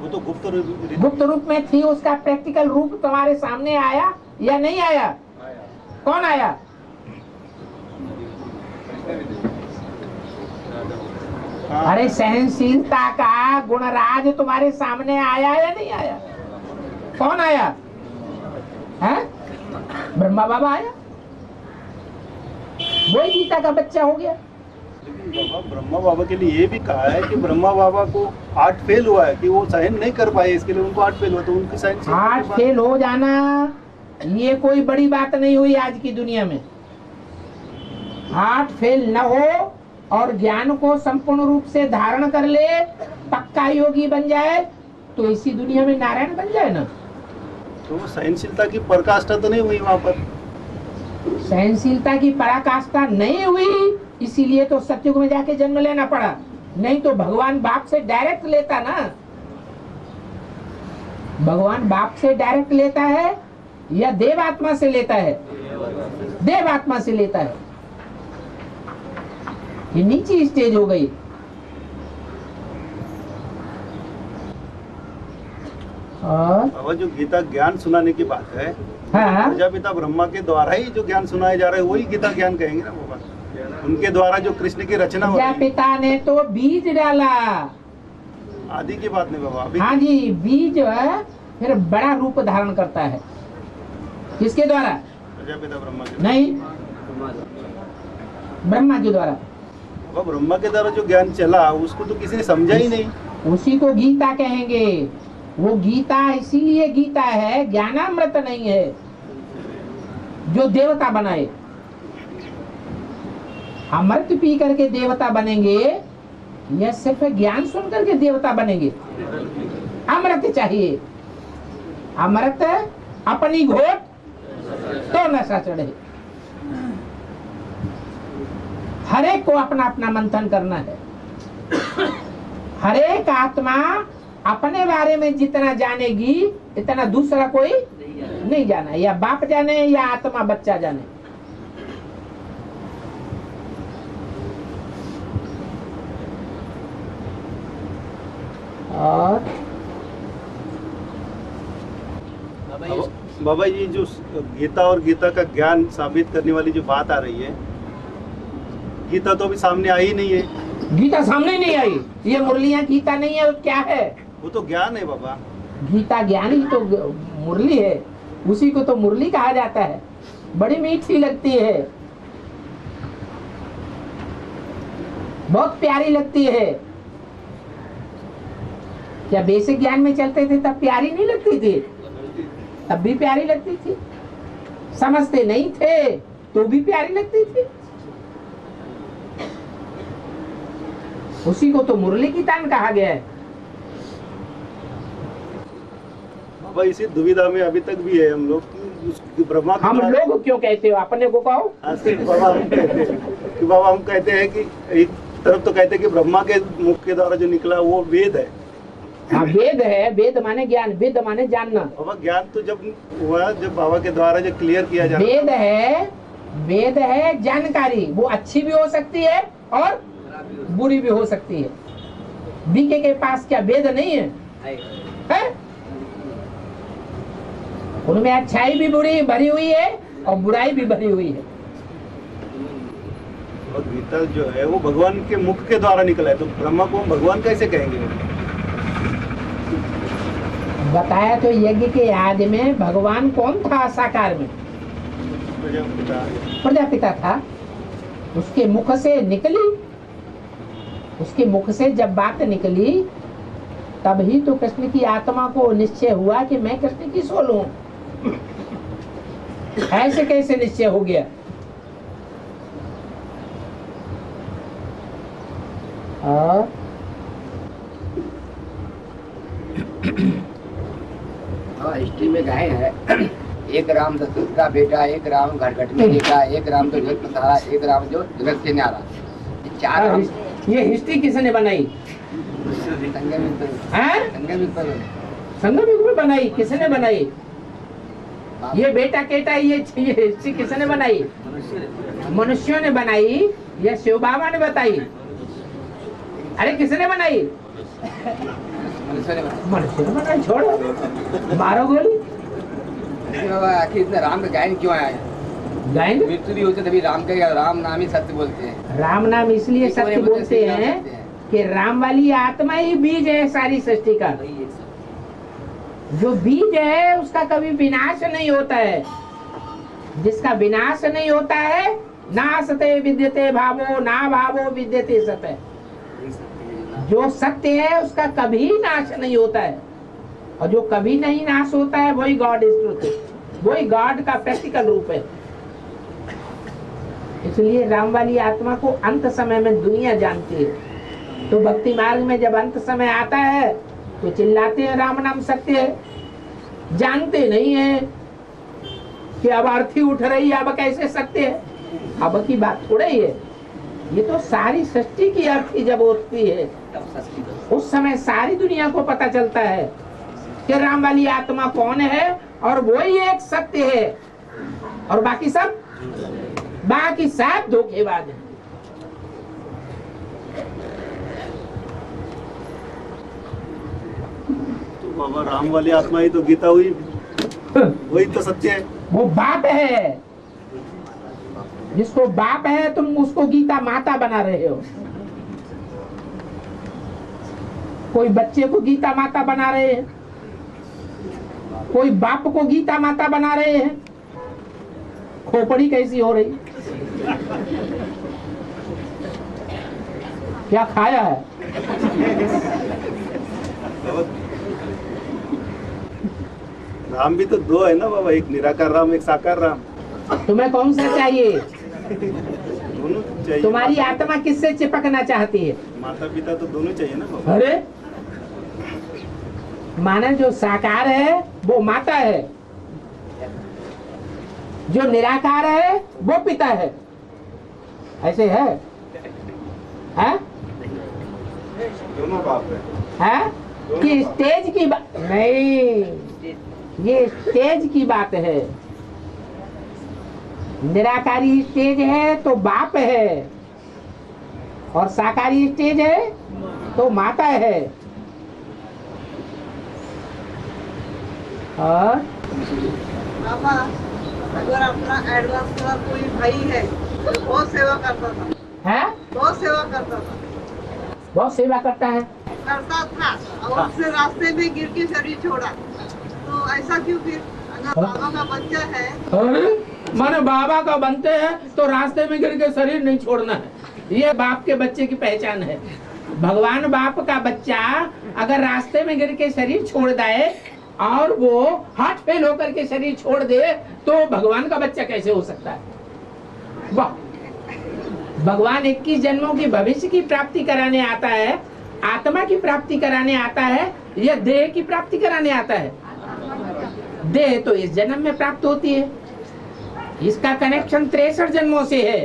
वो तो गुप्त रूप में थी, उसका प्रैक्टिकल रूप तुम्हारे सामने आया या नहीं आया? कौन आया? अरे सहनशीलता का गुणराज तुम्हारे सामने आया या नहीं आया? कौन आया है? ब्रह्मा बाबा आया, वही गीता का बच्चा हो गया। लेकिन बाबा ब्रह्मा बाबा के लिए ये भी कहा है कि ब्रह्मा बाबा को 8 फेल हुआ है, कि वो सहन नहीं कर पाए, इसके लिए उनको 8 फेल हुआ, तो उनकी सहन 8 फेल हो जाना ये कोई बड़ी बात नहीं हुई आज की दुनिया में। 8 फेल न हो और ज्ञान को संपूर्ण रूप से धारण कर ले, पक्का योगी बन जाए, तो इसी दुनिया में नारायण बन जाए ना। तो वो सहनशीलता की पराकाष्ठा तो नहीं हुई वहाँ पर? सहनशीलता की पराकाष्ठा नहीं हुई, इसीलिए तो सत्युग में जाके जन्म लेना पड़ा, नहीं तो भगवान बाप से डायरेक्ट लेता ना। भगवान बाप से डायरेक्ट लेता है या देवात्मा से लेता है? देवात्मा से लेता है। ये नीची स्टेज हो गई। और जो गीता ज्ञान सुनाने की बात है, हाँ? प्रजापिता ब्रह्मा के द्वारा ही जो ज्ञान सुनाया जा रहा है वही गीता ज्ञान कहेंगे ना बाबा। उनके द्वारा जो कृष्ण की रचना हो रही है। प्रजापिता ने तो बीज डाला, आदि की बात नहीं बाबा, अभी हाँ जी, बीज जो है फिर बड़ा रूप धारण करता है। किसके द्वारा? प्रजापिता ब्रह्मा के नहीं, ब्रह्मा के द्वारा। बाबा ब्रह्मा के द्वारा जो ज्ञान चला उसको तो किसी ने समझा ही नहीं। उसी को गीता कहेंगे। वो गीता इसीलिए गीता है, ज्ञानामृत नहीं है जो देवता बनाए। अमृत पी करके देवता बनेंगे या सिर्फ ज्ञान सुन करके देवता बनेंगे? अमृत चाहिए। अमृत अपनी घोट तो नशा चढ़े। हर एक को अपना अपना मंथन करना है। हर एक आत्मा अपने बारे में जितना जानेगी इतना दूसरा कोई नहीं जाना, या बाप जाने या आत्मा बच्चा जाने। और बाबा ये जो गीता और गीता का ज्ञान साबित करने वाली जो बात आ रही है, गीता तो अभी सामने आई नहीं है। गीता सामने नहीं आई, ये मुरलियां गीता नहीं है, क्या है? वो तो ज्ञान है बाबा। गीता ज्ञान ही तो मुरली है, उसी को तो मुरली कहा जाता है। बड़ी मीठी लगती है, बहुत प्यारी लगती है। क्या बेसिक ज्ञान में चलते थे तब प्यारी नहीं लगती थी? तब भी प्यारी लगती थी। समझते नहीं थे तो भी प्यारी लगती थी। उसी को तो मुरली की तान कहा गया है। बाबा इसी दुविधा में अभी तक भी है हम लोग कि ब्रह्मा हम लोग क्यों कहते हो? अपने को कहो। बाबा हम कहते हैं कि बाबा हम कहते हैं कि एक तरफ तो कहते हैं कि ब्रह्मा के मुख के द्वारा जो निकला वो वेद है। हाँ वेद है, वेद माने ज्ञान, वेद माने जानना। बाबा ज्ञान तो जब हुआ जब बाबा के द्वारा जो क्लियर किया जा रहा वेद है, वेद है जानकारी। वो अच्छी भी हो सकती है और बुरी भी हो सकती है। बीके के पास क्या वेद नहीं है? है? उनमें अच्छाई भी बुरी भरी हुई है और बुराई भी भरी हुई है। और गीता जो है वो भगवान के मुख के द्वारा निकला है, तो ब्रह्मा को हम भगवान कैसे कहेंगे? बताया तो यज्ञ के आदि में भगवान कौन था? साकार में प्रजापिता था। उसके मुख से निकली, उसके मुख से जब बात निकली तब ही तो कृष्ण की आत्मा को निश्चय हुआ कि मैं कृष्ण की सोल हूं। ऐसे कैसे निश्चय हो गया? एक राम दशरथ का बेटा, एक राम घटघट में देखा, एक राम तो जगत पसारा, एक राम जो जगत से न्यारा। ये चार राम ये हिस्ट्री किसने बनाई? संगम युग में बनाई। किसने बनाई? ये बेटा केटा ये हिस्ट्री किसने बनाई? मनुष्यों ने बनाई या शिव बाबा ने बताई? अरे किसने बनाई? मनुष्य ने बनाई। छोड़ो, मारो गोली। बाबा आखिर इतना राम का गायन क्यों आया? गायन मृत्यु भी होती तभी राम का, राम नाम ही सत्य बोलते हैं। राम नाम इसलिए सत्य बोलते हैं कि राम वाली आत्मा ही बीज है सारी सृष्टि का। जो बीज है उसका कभी विनाश नहीं होता है। जिसका विनाश नहीं होता है, नासते विद्यते भावो, ना भावो विद्यते सत्य। जो सत्य है उसका कभी नाश नहीं होता है, और जो कभी नहीं नाश होता है वही गॉड इज ट्रूथ, वही गॉड का प्रैक्टिकल रूप है। इसलिए राम वाली आत्मा को अंत समय में दुनिया जानती है। तो भक्ति मार्ग में जब अंत समय आता है तो चिल्लाते हैं राम नाम सत्य है। जानते नहीं है कि अब अर्थी उठ रही है, अब कैसे सत्य है। अब की बात थोड़ा ही है, ये तो सारी सृष्टि की अर्थी जब उठती है उस समय सारी दुनिया को पता चलता है कि राम वाली आत्मा कौन है, और वही एक सत्य है, और बाकी सब धोखेबाज है। तो बाबा राम वाली आत्मा ही तो गीता हुई, वही तो सत्य है। वो बाप है, जिसको बाप है तुम उसको गीता माता बना रहे हो। कोई बच्चे को गीता माता बना रहे हैं, कोई बाप को गीता माता बना रहे हैं। खोपड़ी कैसी हो रही? क्या खाया है? राम भी तो दो है ना बाबा, एक निराकार राम, एक साकार राम। तुम्हें कौन सा चाहिए? दोनों चाहिए। तुम्हारी आत्मा किससे चिपकना चाहती है? माता पिता तो दोनों चाहिए ना बाबा। अरे माना जो साकार है वो माता है, जो निराकार है वो पिता है। ऐसे है? दोनों बाप है। कि स्टेज की बात नहीं, ये स्टेज की बात है। निराकारी स्टेज है तो बाप है, और साकारी स्टेज है तो माता है। और बाबा अगर अपना एडवांस का कोई भाई है तो बहुत सेवा करता था। है? बहुत सेवा करता था। बहुत सेवा करता है। करता था और उससे रास्ते में गिर के शरीर छोड़ा, तो ऐसा क्यों? फिर अगर बाबा का बच्चा है, अरे माने बाबा का बनते हैं तो रास्ते में गिर के शरीर नहीं छोड़ना है। ये बाप के बच्चे की पहचान है। भगवान बाप का बच्चा अगर रास्ते में गिर के शरीर छोड़ दे और वो हार्ट फेल होकर के शरीर छोड़ दे तो भगवान का बच्चा कैसे हो सकता है? वाह! भगवान 21 जन्मों की भविष्य की प्राप्ति कराने आता है, आत्मा की प्राप्ति कराने आता है, या देह की प्राप्ति कराने आता है? देह तो इस जन्म में प्राप्त होती है। इसका कनेक्शन 63 जन्मों से है।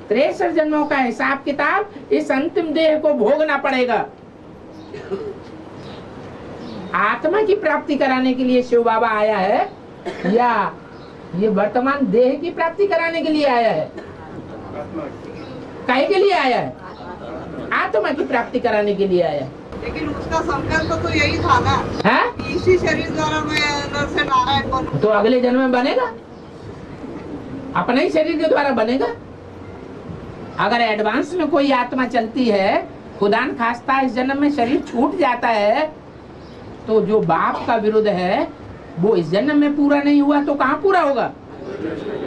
63 जन्मों का हिसाब किताब इस अंतिम देह को भोगना पड़ेगा। आत्मा की प्राप्ति कराने के लिए शिव बाबा आया है, या ये वर्तमान देह की प्राप्ति कराने के लिए आया है? काहे के लिए आया है? आत्मा की प्राप्ति कराने के लिए आया है। लेकिन उसका संकल्प तो यही था ना, है? इसी शरीर द्वारा मैं नर से नारायण बनूं। तो अगले जन्म में बनेगा, अपने ही शरीर के द्वारा बनेगा। अगर एडवांस में कोई आत्मा चलती है, खुदा न खास्ता इस जन्म में शरीर छूट जाता है, तो जो बाप का विरुद्ध है वो इस जन्म में पूरा नहीं हुआ तो कहाँ पूरा होगा?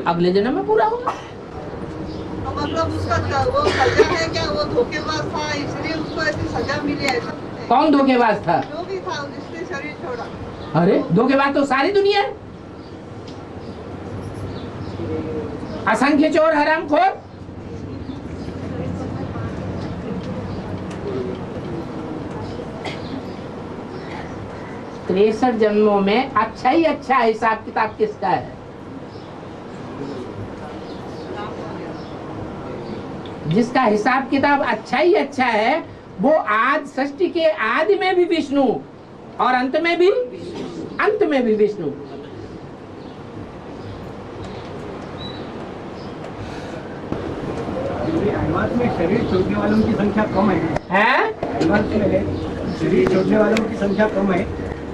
अगले जन्म में पूरा होगा। तो मतलब उसका वो सजा है क्या? वो धोखेबाज था इसलिए उसको ऐसी सजा मिली ऐसा? कौन धोखेबाज था? जो भी था जिसने शरीर छोड़ा। अरे धोखेबाज तो सारी दुनिया है। असंख्य चोर हरामखोर। 63 जन्मों में अच्छा ही अच्छा हिसाब किताब किसका है? जिसका हिसाब किताब अच्छा ही अच्छा है वो आज सृष्टि के आदि में भी विष्णु और अंत में भी विष्णु। एडवांस में शरीर छोड़ने वालों की संख्या कम है। एडवांस में शरीर छोड़ने वालों की संख्या कम है।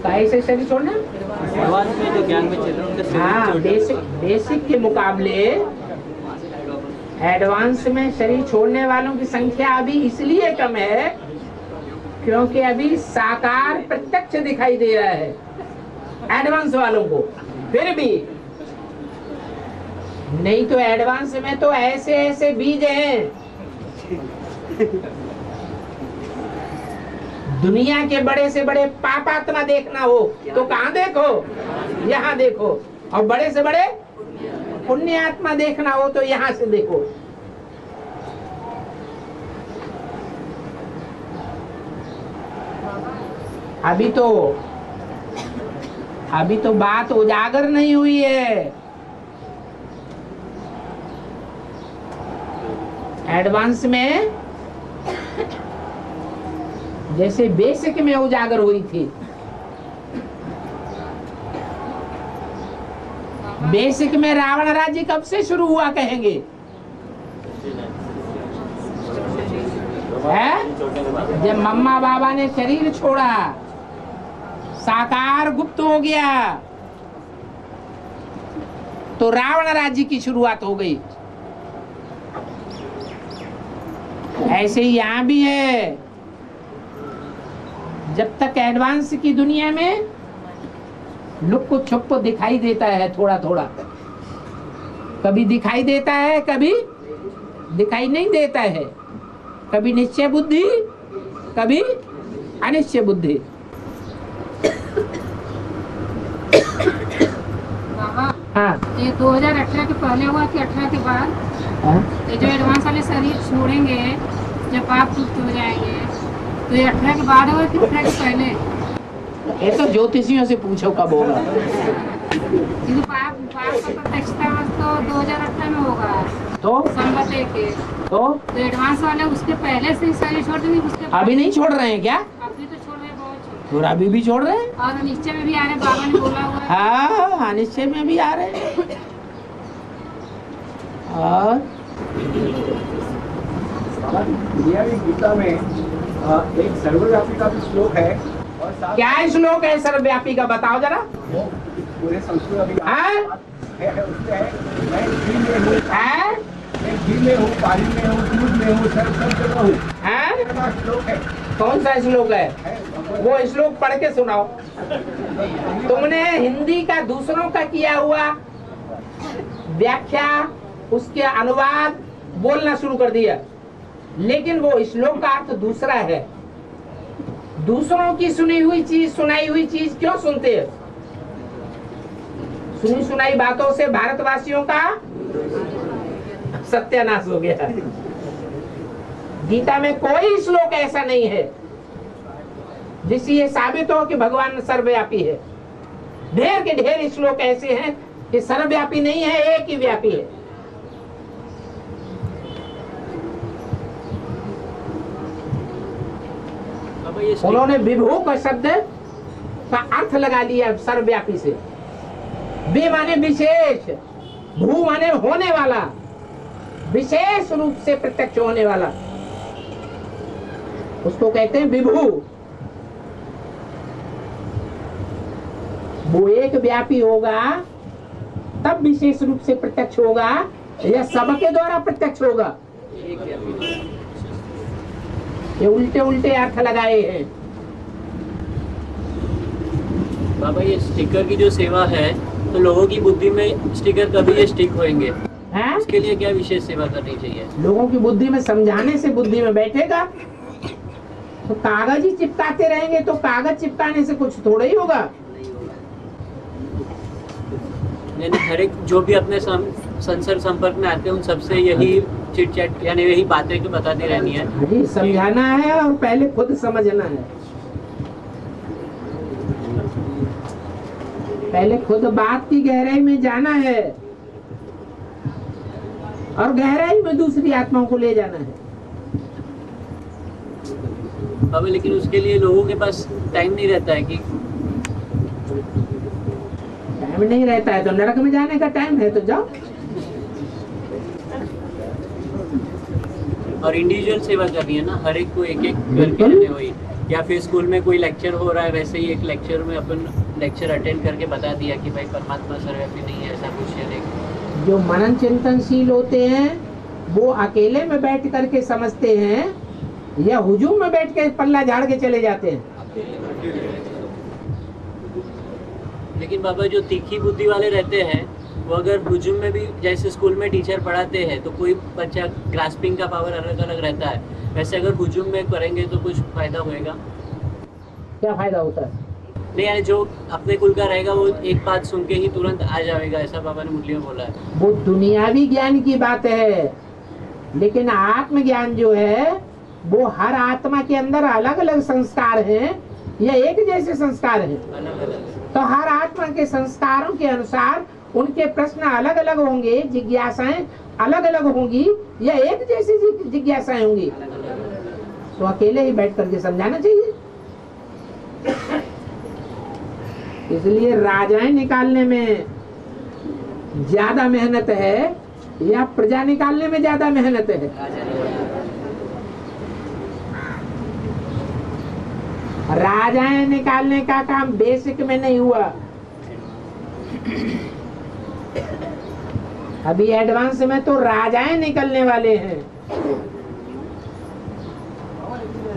कैसे शरीर छोड़ना? एडवांस में जो ज्ञान में चल रहे हैं उनका शरीर हाँ, छोड़ना। बेसिक के मुकाबले एडवांस में शरीर छोड़ने वालों की संख्या अभी इसलिए कम है क्योंकि अभी साकार प्रत्यक्ष दिखाई दे रहा है एडवांस वालों को। फिर भी नहीं तो एडवांस में तो ऐसे ऐसे बीज हैं। दुनिया के बड़े से बड़े पापात्मा देखना हो तो कहाँ देखो? यहाँ देखो। और बड़े से बड़े पुण्य आत्मा देखना हो तो यहाँ से देखो। अभी तो बात उजागर नहीं हुई है। एडवांस में जैसे बेसिक में उजागर हुई थी। बेसिक में रावण राज्य कब से शुरू हुआ कहेंगे? है? जब मम्मा बाबा ने शरीर छोड़ा, साकार गुप्त हो गया, तो रावण राज्य की शुरुआत हो गई। ऐसे ही यहाँ भी है। जब तक एडवांस की दुनिया में लुक्को छुप्पो दिखाई देता है थोड़ा थोड़ा, कभी दिखाई देता है कभी दिखाई नहीं देता है, कभी निश्चय बुद्धि कभी अनिश्चय बुद्धि। हाँ, ये 2018 के पहले हुआ कि 18 के बाद? ये जो एडवांस वाले शरीर छोड़ेंगे जब पाप मुक्त हो जाएंगे तो ये 18 के बाद होगा कि 18 के पहले? ये तो ज्योतिषियों से पूछो कब होगा। पाप का प्रत्यक्षता तो 2018 में होगा तो संवत के तो एडवांस वाले उसके पहले से शरीर छोड़ देंगे। उसके अभी नहीं छोड़ रहे हैं क्या? अभी तो छोड़ रहे हैं, बहुत छोड़। तो अभी भी छोड़ रहे हैं और निश्चय में भी आ रहे, बाबा ने बोला हुआ है। हाँ, निश्चय में भी आ रहे हैं। और गीता में एक सर्वव्यापी का भी श्लोक है। और क्या श्लोक है सर्वव्यापी का? बताओ जरा। पूरे संस्कृत अभी मैं घी में हूँ, पानी में हूँ, दूध में हूँ, सब जगह हूँ। श्लोक है। कौन सा श्लोक है? वो श्लोक पढ़ के सुनाओ। तुमने हिंदी का दूसरों का किया हुआ व्याख्या, उसके अनुवाद बोलना शुरू कर दिया, लेकिन वो श्लोक का अर्थ दूसरा है। दूसरों की सुनी हुई चीज, सुनाई हुई चीज क्यों सुनते हैं? सुनी सुनाई बातों से भारतवासियों का सत्यानाश हो गया। गीता में कोई श्लोक ऐसा नहीं है जिससे ये साबित हो कि भगवान सर्वव्यापी है। ढेर के ढेर श्लोक ऐसे हैं कि सर्वव्यापी नहीं है, एक ही व्यापी है। उन्होंने विभू का शब्द का अर्थ लगा लिया सर्वव्यापी से। वे माने विशेष, भू माने होने वाला, विशेष रूप से प्रत्यक्ष होने वाला, उसको कहते हैं विभू। वो एक व्यापी होगा तब विशेष रूप से प्रत्यक्ष होगा या सबके द्वारा प्रत्यक्ष होगा? ये उल्टे उल्टे अर्थ लगाए हैं। बाबा, ये स्टिकर की जो सेवा है तो लोगों की बुद्धि में स्टिकर कभी ये स्टिक होंगे, उसके लिए क्या विशेष सेवा करनी चाहिए? लोगों की बुद्धि में समझाने से बुद्धि में बैठेगा। तो कागज ही चिपकाते रहेंगे तो कागज चिपकाने से कुछ थोड़ा ही होगा। यानी हर एक जो भी अपने संसर्ग संपर्क में आते हैं उन सबसे यही चिट चैट यानी यही बातें बताती रहनी है। जी, समझाना है और पहले खुद समझना है। पहले खुद बात की गहराई में जाना है और गहराई में दूसरी आत्माओं को ले जाना है। अब लेकिन उसके लिए लोगों के पास टाइम नहीं रहता है कि टाइम नहीं रहता है तो नरक में जाने का टाइम है तो जाओ। और इंडिविजुअल सेवा करनी है ना, हर एक को एक एक करके रहने वही, या फिर स्कूल में कोई लेक्चर हो रहा है वैसे ही एक लेक्चर में अपन लेक्चर अटेंड करके बता दिया कि भाई परमात्मा सर्वव्यापी नहीं है, ऐसा कुछ है। जो मनन चिंतनशील होते हैं वो अकेले में बैठ करके समझते हैं या हुजूम में बैठ के पल्ला झाड़ के चले जाते हैं। लेकिन बाबा जो तीखी बुद्धि वाले रहते हैं वो अगर हुजूम में भी जैसे स्कूल में टीचर पढ़ाते हैं तो कोई बच्चा ग्रास्पिंग का पावर अलग अलग रहता है, वैसे अगर हुजूम में करेंगे तो कुछ फायदा होएगा? क्या फायदा होता है? नहीं यानी जो अपने कुल का रहेगा वो एक बात सुन के ही तुरंत आ जाएगा, ऐसा बाबा ने मुरली में बोला है। वो दुनियावी ज्ञान की बात है, लेकिन आत्मज्ञान जो है वो हर आत्मा के अंदर अलग अलग संस्कार हैं या एक जैसे संस्कार हैं? तो हर आत्मा के संस्कारों के अनुसार उनके प्रश्न अलग अलग होंगे, जिज्ञासाएं अलग अलग होंगी या एक जैसी जिज्ञासाएं होंगी। तो अकेले ही बैठ करके समझाना चाहिए। इसलिए राजाएं निकालने में ज्यादा मेहनत है या प्रजा निकालने में ज्यादा मेहनत है? राजाएं निकालने का काम बेसिक में नहीं हुआ, अभी एडवांस में तो राजाएं निकलने वाले हैं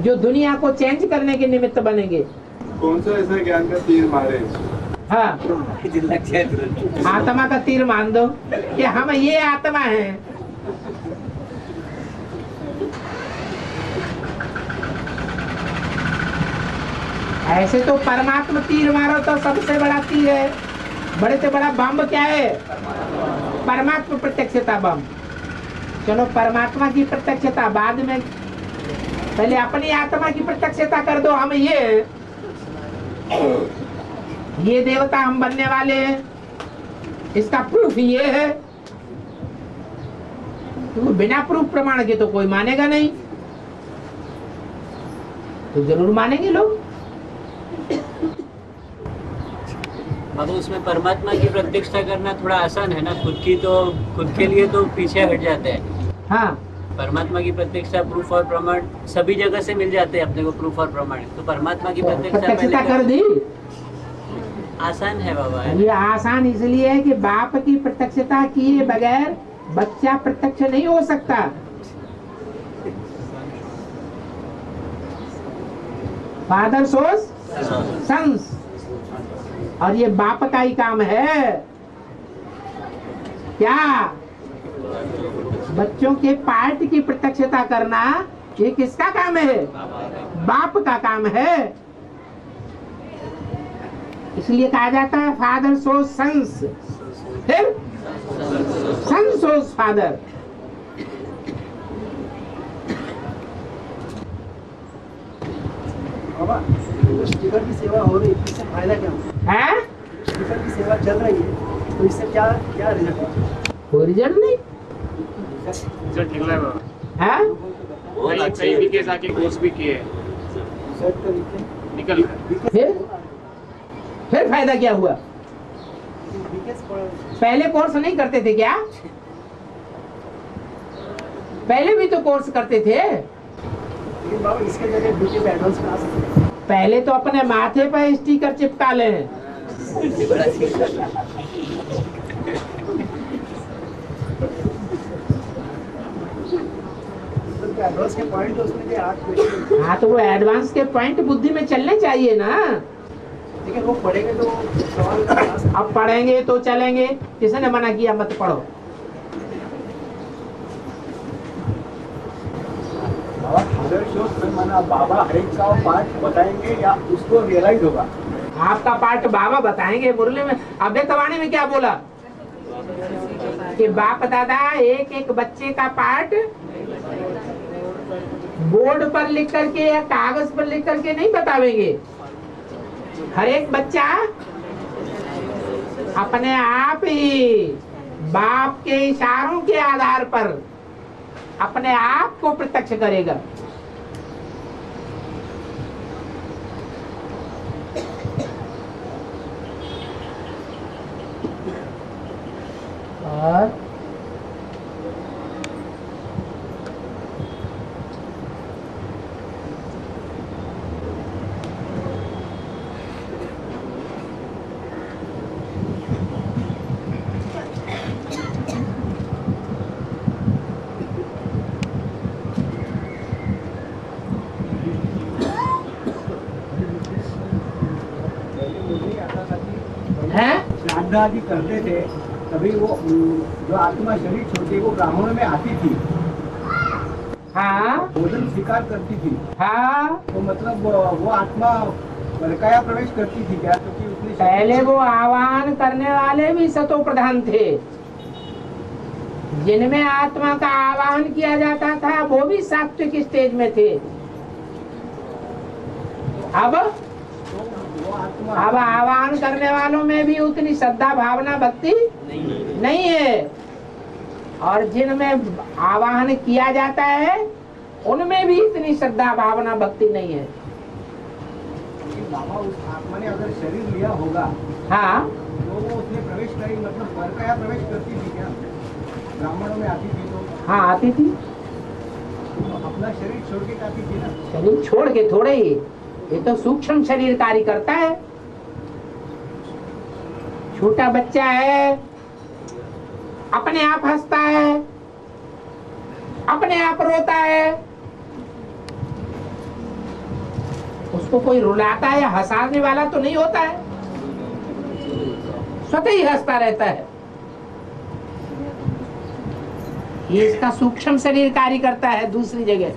जो दुनिया को चेंज करने के निमित्त बनेंगे। कौन सा ऐसा ज्ञान का तीर मारे? हाँ, आत्मा का तीर मान दो कि हम ये आत्मा हैं। ऐसे तो परमात्मा तीर मारो तो सबसे बड़ा तीर है, बड़े से बड़ा बम क्या है? परमात्मा प्रत्यक्षता बम। चलो परमात्मा की प्रत्यक्षता बाद में, पहले अपनी आत्मा की प्रत्यक्षता कर दो। हम ये देवता हम बनने वाले हैं, इसका प्रूफ ये है। तो बिना प्रूफ प्रमाण के तो कोई मानेगा नहीं, तो जरूर मानेंगे लोग। बाबा उसमें परमात्मा की प्रत्यक्षता करना थोड़ा आसान है ना, खुद के लिए तो पीछे हट जाते हैं। हाँ, परमात्मा की प्रत्यक्षता प्रूफ और प्रमाण सभी जगह से मिल जाते हैं अपने को, प्रूफ और प्रमाण। तो परमात्मा की प्रत्यक्षता कर दी, आसान है बाबा। ये आसान इसलिए है कि बाप की प्रत्यक्षता किए बगैर बच्चा प्रत्यक्ष नहीं हो सकता। फादर सोस सन्स, और ये बाप का ही काम है। क्या बच्चों के पार्ट की प्रत्यक्षता करना ये किसका काम है? बाप का काम है। इसलिए कहा जाता है फादर सोस सन्स, फिर सन सोस फादर। बाबा, स्पीकर की सेवा हो रही है, इससे फायदा क्या है? स्पीकर की सेवा चल रही है तो इससे क्या क्या रिजल्ट है? कोई रिजल्ट नहीं। रिजल्ट निकला है बाबा। है? कई भी केस आके कोर्स भी किए, निकल गए। फिर फायदा क्या हुआ? पहले कोर्स नहीं करते थे क्या? पहले भी तो कोर्स करते थे। बाबा इसके जगह बीके पे एडवांस करा सकते हैं। पहले तो अपने माथे पर स्टिकर चिपका ले। एडवांस के पॉइंट उसमें हाँ, तो वो एडवांस के पॉइंट बुद्धि में चलने चाहिए ना। लेकिन वो पढ़ेंगे तो सवाल, अब पढ़ेंगे तो चलेंगे, किसने मना किया मत पढ़ो? बाबा हर एक का पार्ट बताएंगे या उसको रियलाइज होगा? आपका पार्ट बाबा बताएंगे। मुरली में अबे तवाणी में क्या बोला कि बाप दादा एक एक बच्चे का पार्ट बोर्ड पर लिख करके या कागज पर लिख करके नहीं बतावेंगे। हर एक बच्चा अपने आप ही बाप के इशारों के आधार पर अपने आप को प्रत्यक्ष करेगा। और श्राद्ध आदि करते थे तभी वो जो आत्मा शरीर छोड़ के वो ब्राह्मणों में आती थी। हाँ भोजन स्वीकार करती थी। हाँ तो मतलब वो आत्मा परकाया प्रवेश करती थी क्या? क्योंकि उसने पहले वो आह्वान करने वाले भी सतो प्रधान थे, जिनमें आत्मा का आह्वान किया जाता था वो भी सात्विक स्टेज में थे। अब आह्वान करने वालों में भी उतनी श्रद्धा भावना भक्ति नहीं है, और जिनमें आह्वान किया जाता है उनमें भी इतनी श्रद्धा भावना भक्ति नहीं है। बाबा उस आत्मा ने अगर शरीर लिया होगा, हाँ, तो वो उसने प्रवेश करी, मतलब परकाया प्रवेश करती थी क्या? ब्राह्मणों में आती थी तो? हाँ आती थी। तो अपना शरीर छोड़ के आती थी ना? शरीर छोड़ के थोड़े ही, ये तो सूक्ष्म शरीर कार्य करता है। छोटा बच्चा है, अपने आप हंसता है, अपने आप रोता है, उसको कोई रुलाता है या हंसाने वाला तो नहीं होता है, स्वतः ही हंसता रहता है। ये इसका सूक्ष्म शरीर कार्य करता है। दूसरी जगह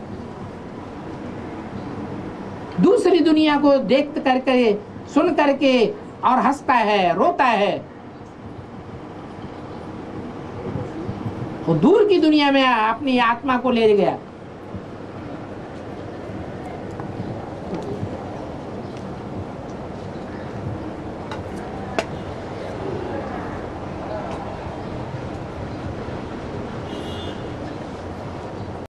दूसरी दुनिया को देख करके सुन करके और हंसता है, रोता है। वो दूर की दुनिया में अपनी आत्मा को ले गया।